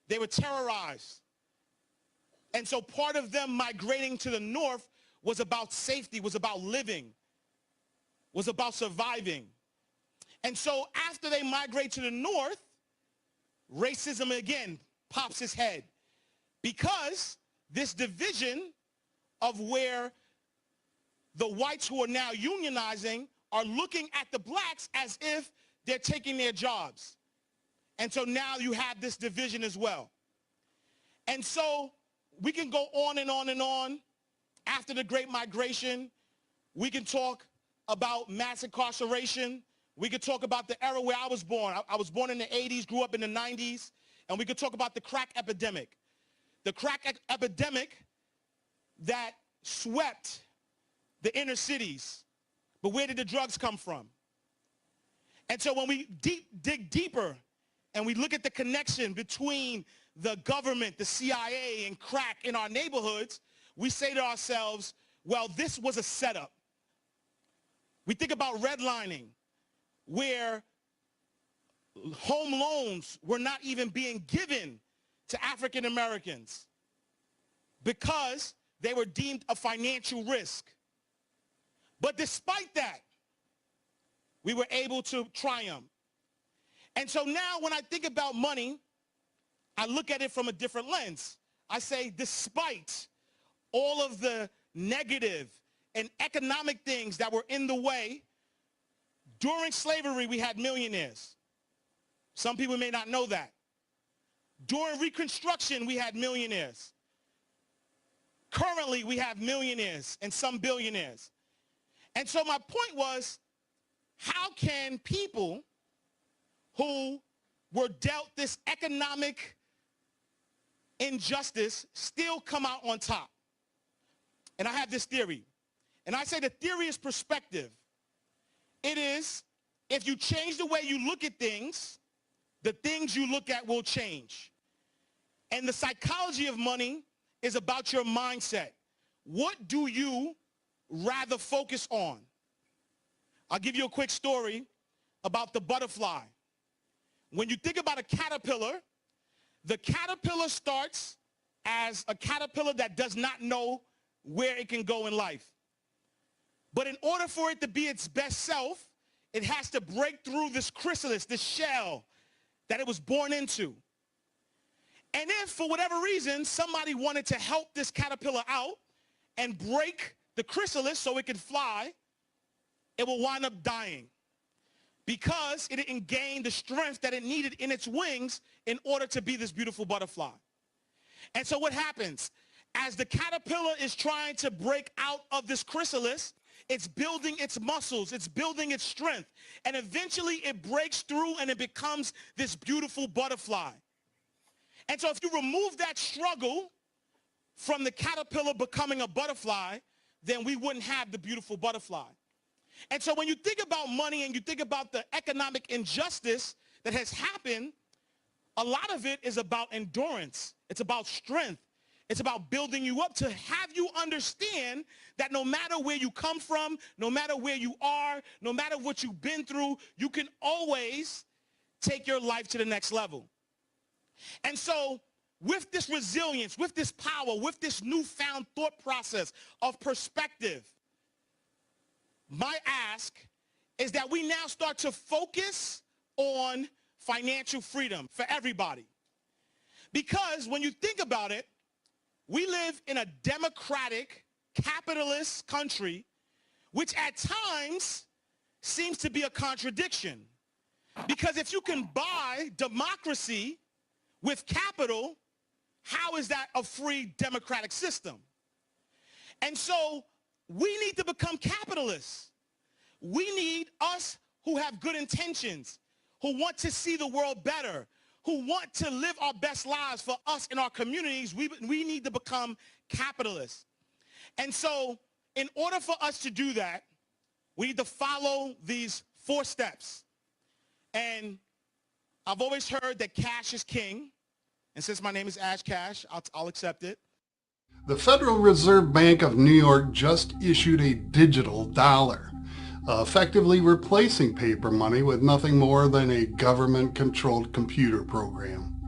they were terrorized. And so part of them migrating to the North was about safety, was about living, was about surviving. And so after they migrate to the North, racism again pops its head, because this division of where the whites who are now unionizing are looking at the blacks as if they're taking their jobs. And so now you have this division as well. And so we can go on and on and on. After the Great Migration, we can talk about mass incarceration. We could talk about the era where I was born. I was born in the 80s, grew up in the 90s, and we could talk about the crack epidemic. The crack epidemic that swept the inner cities. But where did the drugs come from? And so when we dig deeper and we look at the connection between the government, the CIA, and crack in our neighborhoods, we say to ourselves, well, this was a setup. We think about redlining, where home loans were not even being given to African Americans because they were deemed a financial risk. But despite that, we were able to triumph. And so now when I think about money, I look at it from a different lens. I say, despite all of the negative and economic things that were in the way, during slavery, we had millionaires. Some people may not know that. During Reconstruction, we had millionaires. Currently, we have millionaires and some billionaires. And so my point was, how can people who were dealt this economic injustice still come out on top? And I have this theory. And I say the theory is perspective. It is, if you change the way you look at things, the things you look at will change. And the psychology of money is about your mindset. What do you rather focus on? I'll give you a quick story about the butterfly. When you think about a caterpillar, the caterpillar starts as a caterpillar that does not know where it can go in life. But in order for it to be its best self, it has to break through this chrysalis, this shell that it was born into. And if, for whatever reason, somebody wanted to help this caterpillar out and break the chrysalis so it could fly, it will wind up dying because it didn't gain the strength that it needed in its wings in order to be this beautiful butterfly. And so what happens? As the caterpillar is trying to break out of this chrysalis, it's building its muscles, it's building its strength, and eventually it breaks through and it becomes this beautiful butterfly. And so if you remove that struggle from the caterpillar becoming a butterfly, then we wouldn't have the beautiful butterfly. And so when you think about money and you think about the economic injustice that has happened, a lot of it is about endurance. It's about strength. It's about building you up to have you understand that no matter where you come from, no matter where you are, no matter what you've been through, you can always take your life to the next level. And so with this resilience, with this power, with this newfound thought process of perspective, my ask is that we now start to focus on financial freedom for everybody. Because when you think about it, we live in a democratic, capitalist country, which at times seems to be a contradiction. Because if you can buy democracy with capital, how is that a free democratic system? And so we need to become capitalists. We need us who have good intentions, who want to see the world better, who want to live our best lives for us in our communities. We need to become capitalists. And so in order for us to do that, we need to follow these 4 steps. And I've always heard that cash is king. And since my name is Ash Cash, I'll accept it. The Federal Reserve Bank of New York just issued a digital dollar, effectively replacing paper money with nothing more than a government-controlled computer program.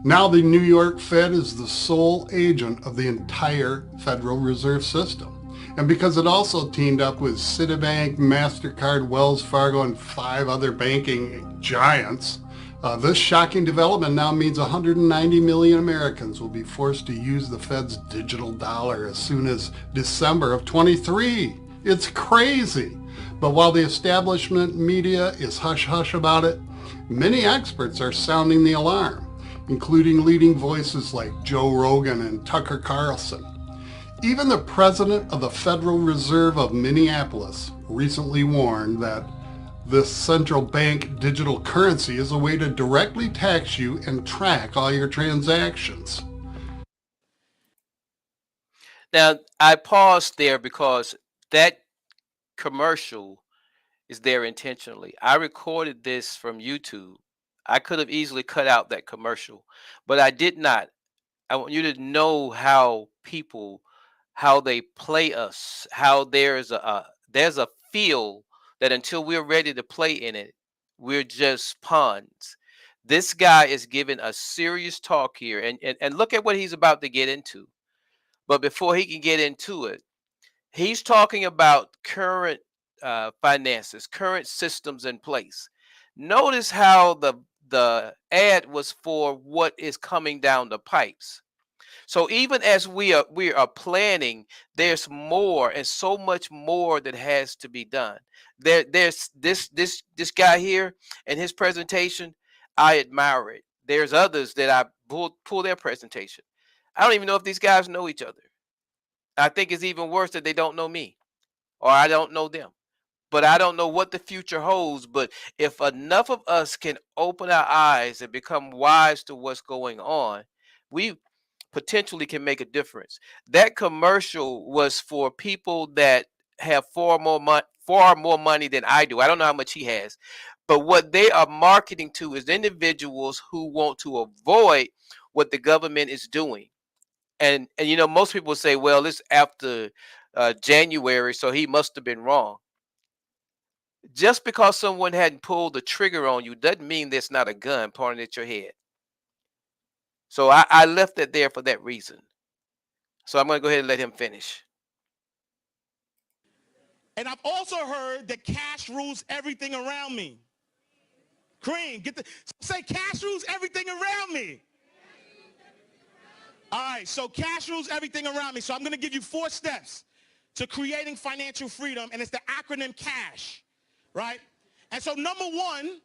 Now the New York Fed is the sole agent of the entire Federal Reserve System. And because it also teamed up with Citibank, MasterCard, Wells Fargo, and 5 other banking giants, this shocking development now means 190 million Americans will be forced to use the Fed's digital dollar as soon as December of 23. It's crazy. But while the establishment media is hush-hush about it, many experts are sounding the alarm, including leading voices like Joe Rogan and Tucker Carlson. Even the president of the Federal Reserve of Minneapolis recently warned that this central bank digital currency is a way to directly tax you and track all your transactions. Now, I paused there because that commercial is there intentionally. I recorded this from YouTube. I could have easily cut out that commercial, but I did not. I want you to know how people, how they play us, how there's a feel that until we're ready to play in it, we're just pawns. This guy is giving a serious talk here, and look at what he's about to get into. But before he can get into it, he's talking about current finances, current systems in place. Notice how the ad was for what is coming down the pipes. So even as we are planning, there's more and so much more that has to be done. There's this guy here and his presentation. I admire it. There's others that I pull their presentation. I don't even know if these guys know each other. I think it's even worse that they don't know me or I don't know them. But I don't know what the future holds. But if enough of us can open our eyes and become wise to what's going on, we potentially can make a difference. That commercial was for people that have far more money than I do. I don't know how much he has. But what they are marketing to is individuals who want to avoid what the government is doing. And you know, most people say, well, it's after January, so he must have been wrong. Just because someone hadn't pulled the trigger on you doesn't mean there's not a gun pointed at your head. So I left it there for that reason. So I'm going to go ahead and let him finish. And I've also heard that cash rules everything around me. Cream, say cash rules everything around me. All right, so cash rules everything around me. So I'm going to give you 4 steps to creating financial freedom, and it's the acronym CASH, right? And so number 1,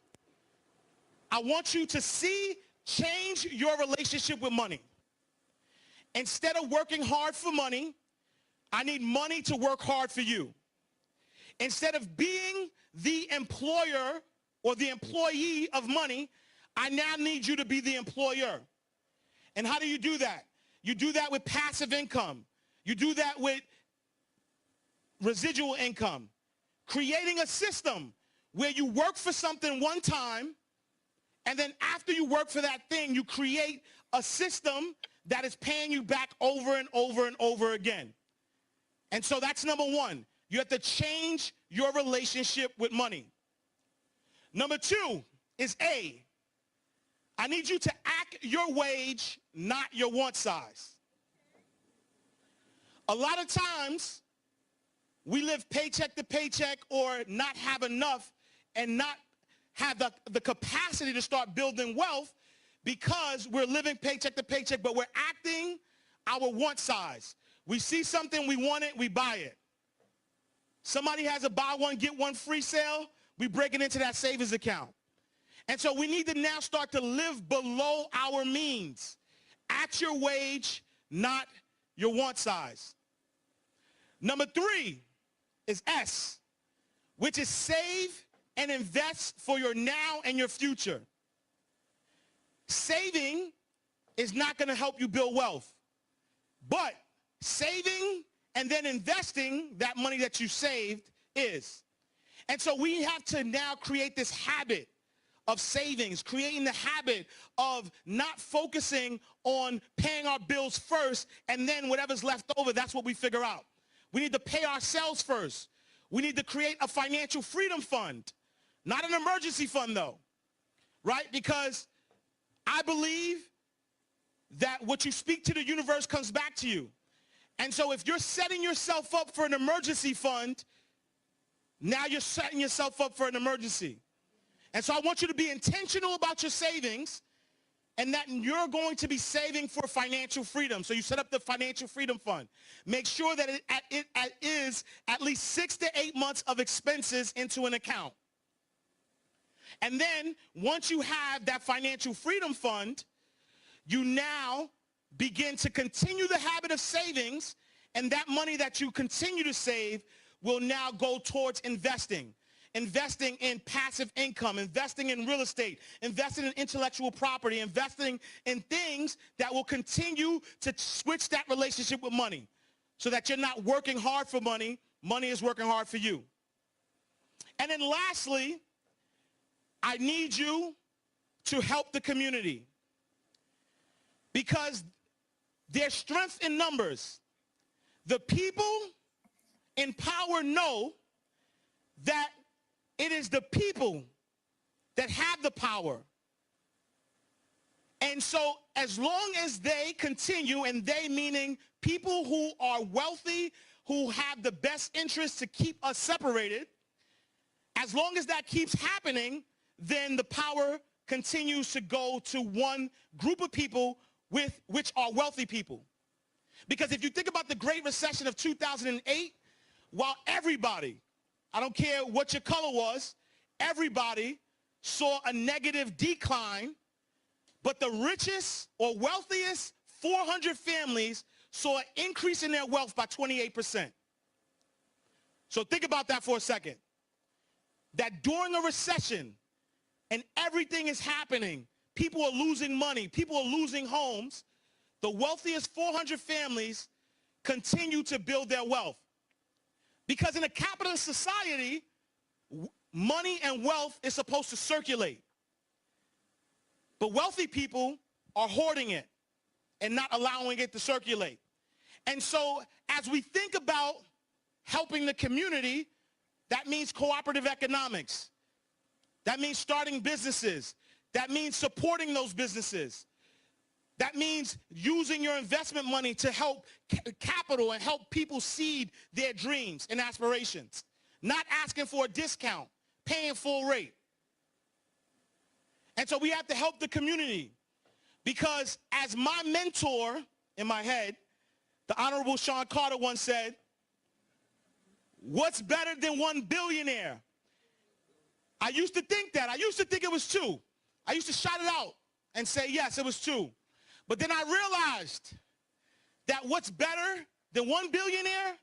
I want you to change your relationship with money. Instead of working hard for money, I need money to work hard for you. Instead of being the employer or the employee of money, I now need you to be the employer. And how do you do that? You do that with passive income. You do that with residual income. Creating a system where you work for something one time, and then after you work for that thing, you create a system that is paying you back over and over and over again. And so that's number 1. You have to change your relationship with money. Number 2 is A. I need you to act your wage, not your want size. A lot of times, we live paycheck to paycheck or not have enough and not have the capacity to start building wealth because we're living paycheck to paycheck, but we're acting our want size. We see something, we want it, we buy it. Somebody has a buy one, get one free sale, we break it into that savings account. And so we need to now start to live below our means, at your wage, not your want size. Number 3 is S, which is save and invest for your now and your future. Saving is not going to help you build wealth, but saving and then investing that money that you saved is. And so we have to now create this habit of savings, creating the habit of not focusing on paying our bills first and then whatever's left over, that's what we figure out. We need to pay ourselves first. We need to create a financial freedom fund, not an emergency fund though, right? Because I believe that what you speak to the universe comes back to you. And so if you're setting yourself up for an emergency fund, now you're setting yourself up for an emergency. And so I want you to be intentional about your savings and that you're going to be saving for financial freedom. So you set up the financial freedom fund. Make sure that it is at least 6 to 8 months of expenses into an account. And then once you have that financial freedom fund, you now begin to continue the habit of savings, and that money that you continue to save will now go towards investing in passive income, investing in real estate, investing in intellectual property, investing in things that will continue to switch that relationship with money so that you're not working hard for money, money is working hard for you. And then lastly, I need you to help the community because there's strength in numbers. The people in power know that it is the people that have the power. And so as long as they continue, and they meaning people who are wealthy, who have the best interest to keep us separated, as long as that keeps happening, then the power continues to go to one group of people which are wealthy people. Because if you think about the Great Recession of 2008, while everybody, I don't care what your color was, everybody saw a negative decline, but the richest or wealthiest 400 families saw an increase in their wealth by 28%. So think about that for a second. That during a recession and everything is happening, people are losing money, people are losing homes, the wealthiest 400 families continue to build their wealth. Because in a capitalist society, money and wealth is supposed to circulate. But wealthy people are hoarding it and not allowing it to circulate. And so as we think about helping the community, that means cooperative economics. That means starting businesses. That means supporting those businesses. That means using your investment money to help capital and help people seed their dreams and aspirations. Not asking for a discount, paying full rate. And so we have to help the community because as my mentor in my head, the Honorable Sean Carter once said, what's better than one billionaire? I used to think that. I used to think it was 2. I used to shout it out and say, yes, it was 2. But then I realized that what's better than one billionaire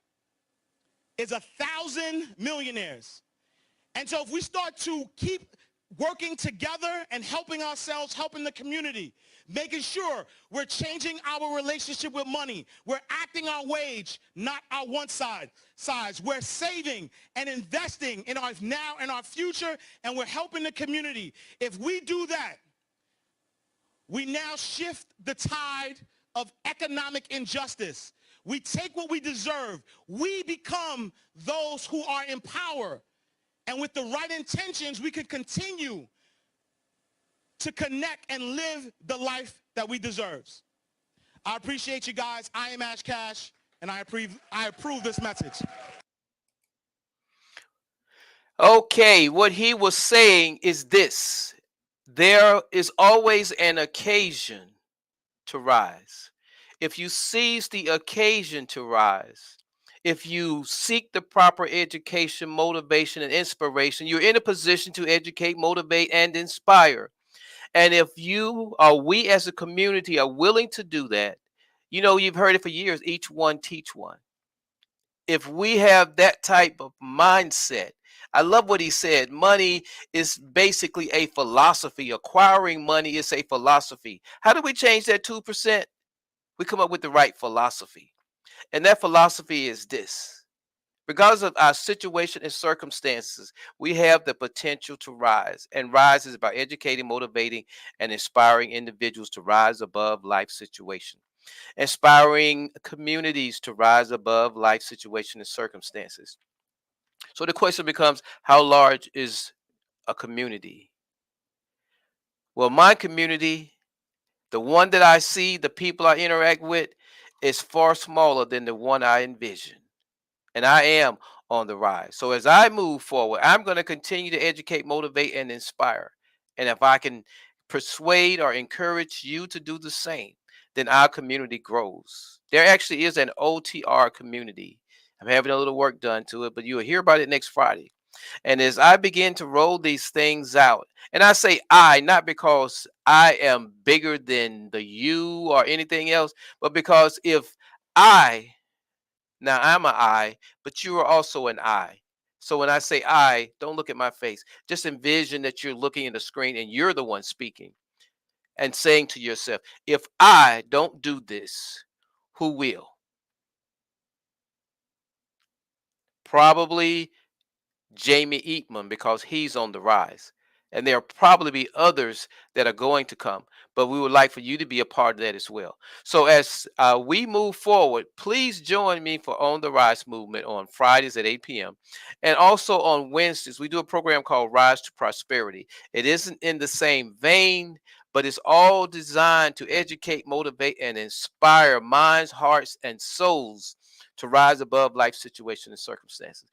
is 1,000 millionaires. And so if we start to keep working together and helping ourselves, helping the community, making sure we're changing our relationship with money, we're acting our wage, not our one size, we're saving and investing in our now and our future, and we're helping the community. If we do that, we now shift the tide of economic injustice. We take what we deserve. We become those who are in power. And with the right intentions, we can continue to connect and live the life that we deserve. I appreciate you guys. I am Ash Cash, and I approve this message. Okay, what he was saying is this: there is always an occasion to rise. If you seize the occasion to rise, if you seek the proper education, motivation, and inspiration, you're in a position to educate, motivate, and inspire. And if you or we as a community are willing to do that, you've heard it for years, each one teach one. If we have that type of mindset, I love what he said. Money is basically a philosophy. Acquiring money is a philosophy. How do we change that 2%? We come up with the right philosophy. And that philosophy is this: regardless of our situation and circumstances, we have the potential to rise. And rise is about educating, motivating, and inspiring individuals to rise above life situation, inspiring communities to rise above life situation and circumstances. So the question becomes, how large is a community? Well, my community, the one that I see, the people I interact with, is far smaller than the one I envision. And I am on the rise. So as I move forward, I'm going to continue to educate, motivate, and inspire. And if I can persuade or encourage you to do the same, then our community grows. There actually is an OTR community. I'm having a little work done to it, but you'll hear about it next Friday. And as I begin to roll these things out, and I say I, not because I am bigger than the you or anything else, but because if I, now I'm an I, but you are also an I. So when I say I, don't look at my face. Just envision that you're looking at the screen and you're the one speaking and saying to yourself, if I don't do this, who will? Probably Jamie Eatman, because he's on the rise. And there'll probably be others that are going to come, but we would like for you to be a part of that as well. So as we move forward, please join me for On the Rise movement on Fridays at 8 p.m. And also on Wednesdays, we do a program called Rise to Prosperity. It isn't in the same vein, but it's all designed to educate, motivate, and inspire minds, hearts, and souls to rise above life situations and circumstances.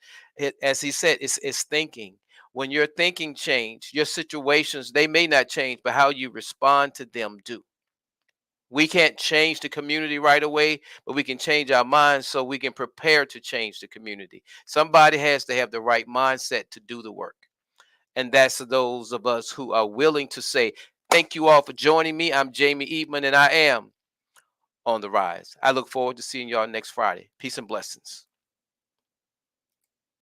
As he said, it's thinking. When your thinking change, your situations, they may not change, but how you respond to them do. We can't change the community right away, but we can change our minds so we can prepare to change the community. Somebody has to have the right mindset to do the work. And that's those of us who are willing to say, thank you all for joining me. I'm Jamie Eatman, and I am on the rise. I look forward to seeing y'all next Friday. Peace and blessings.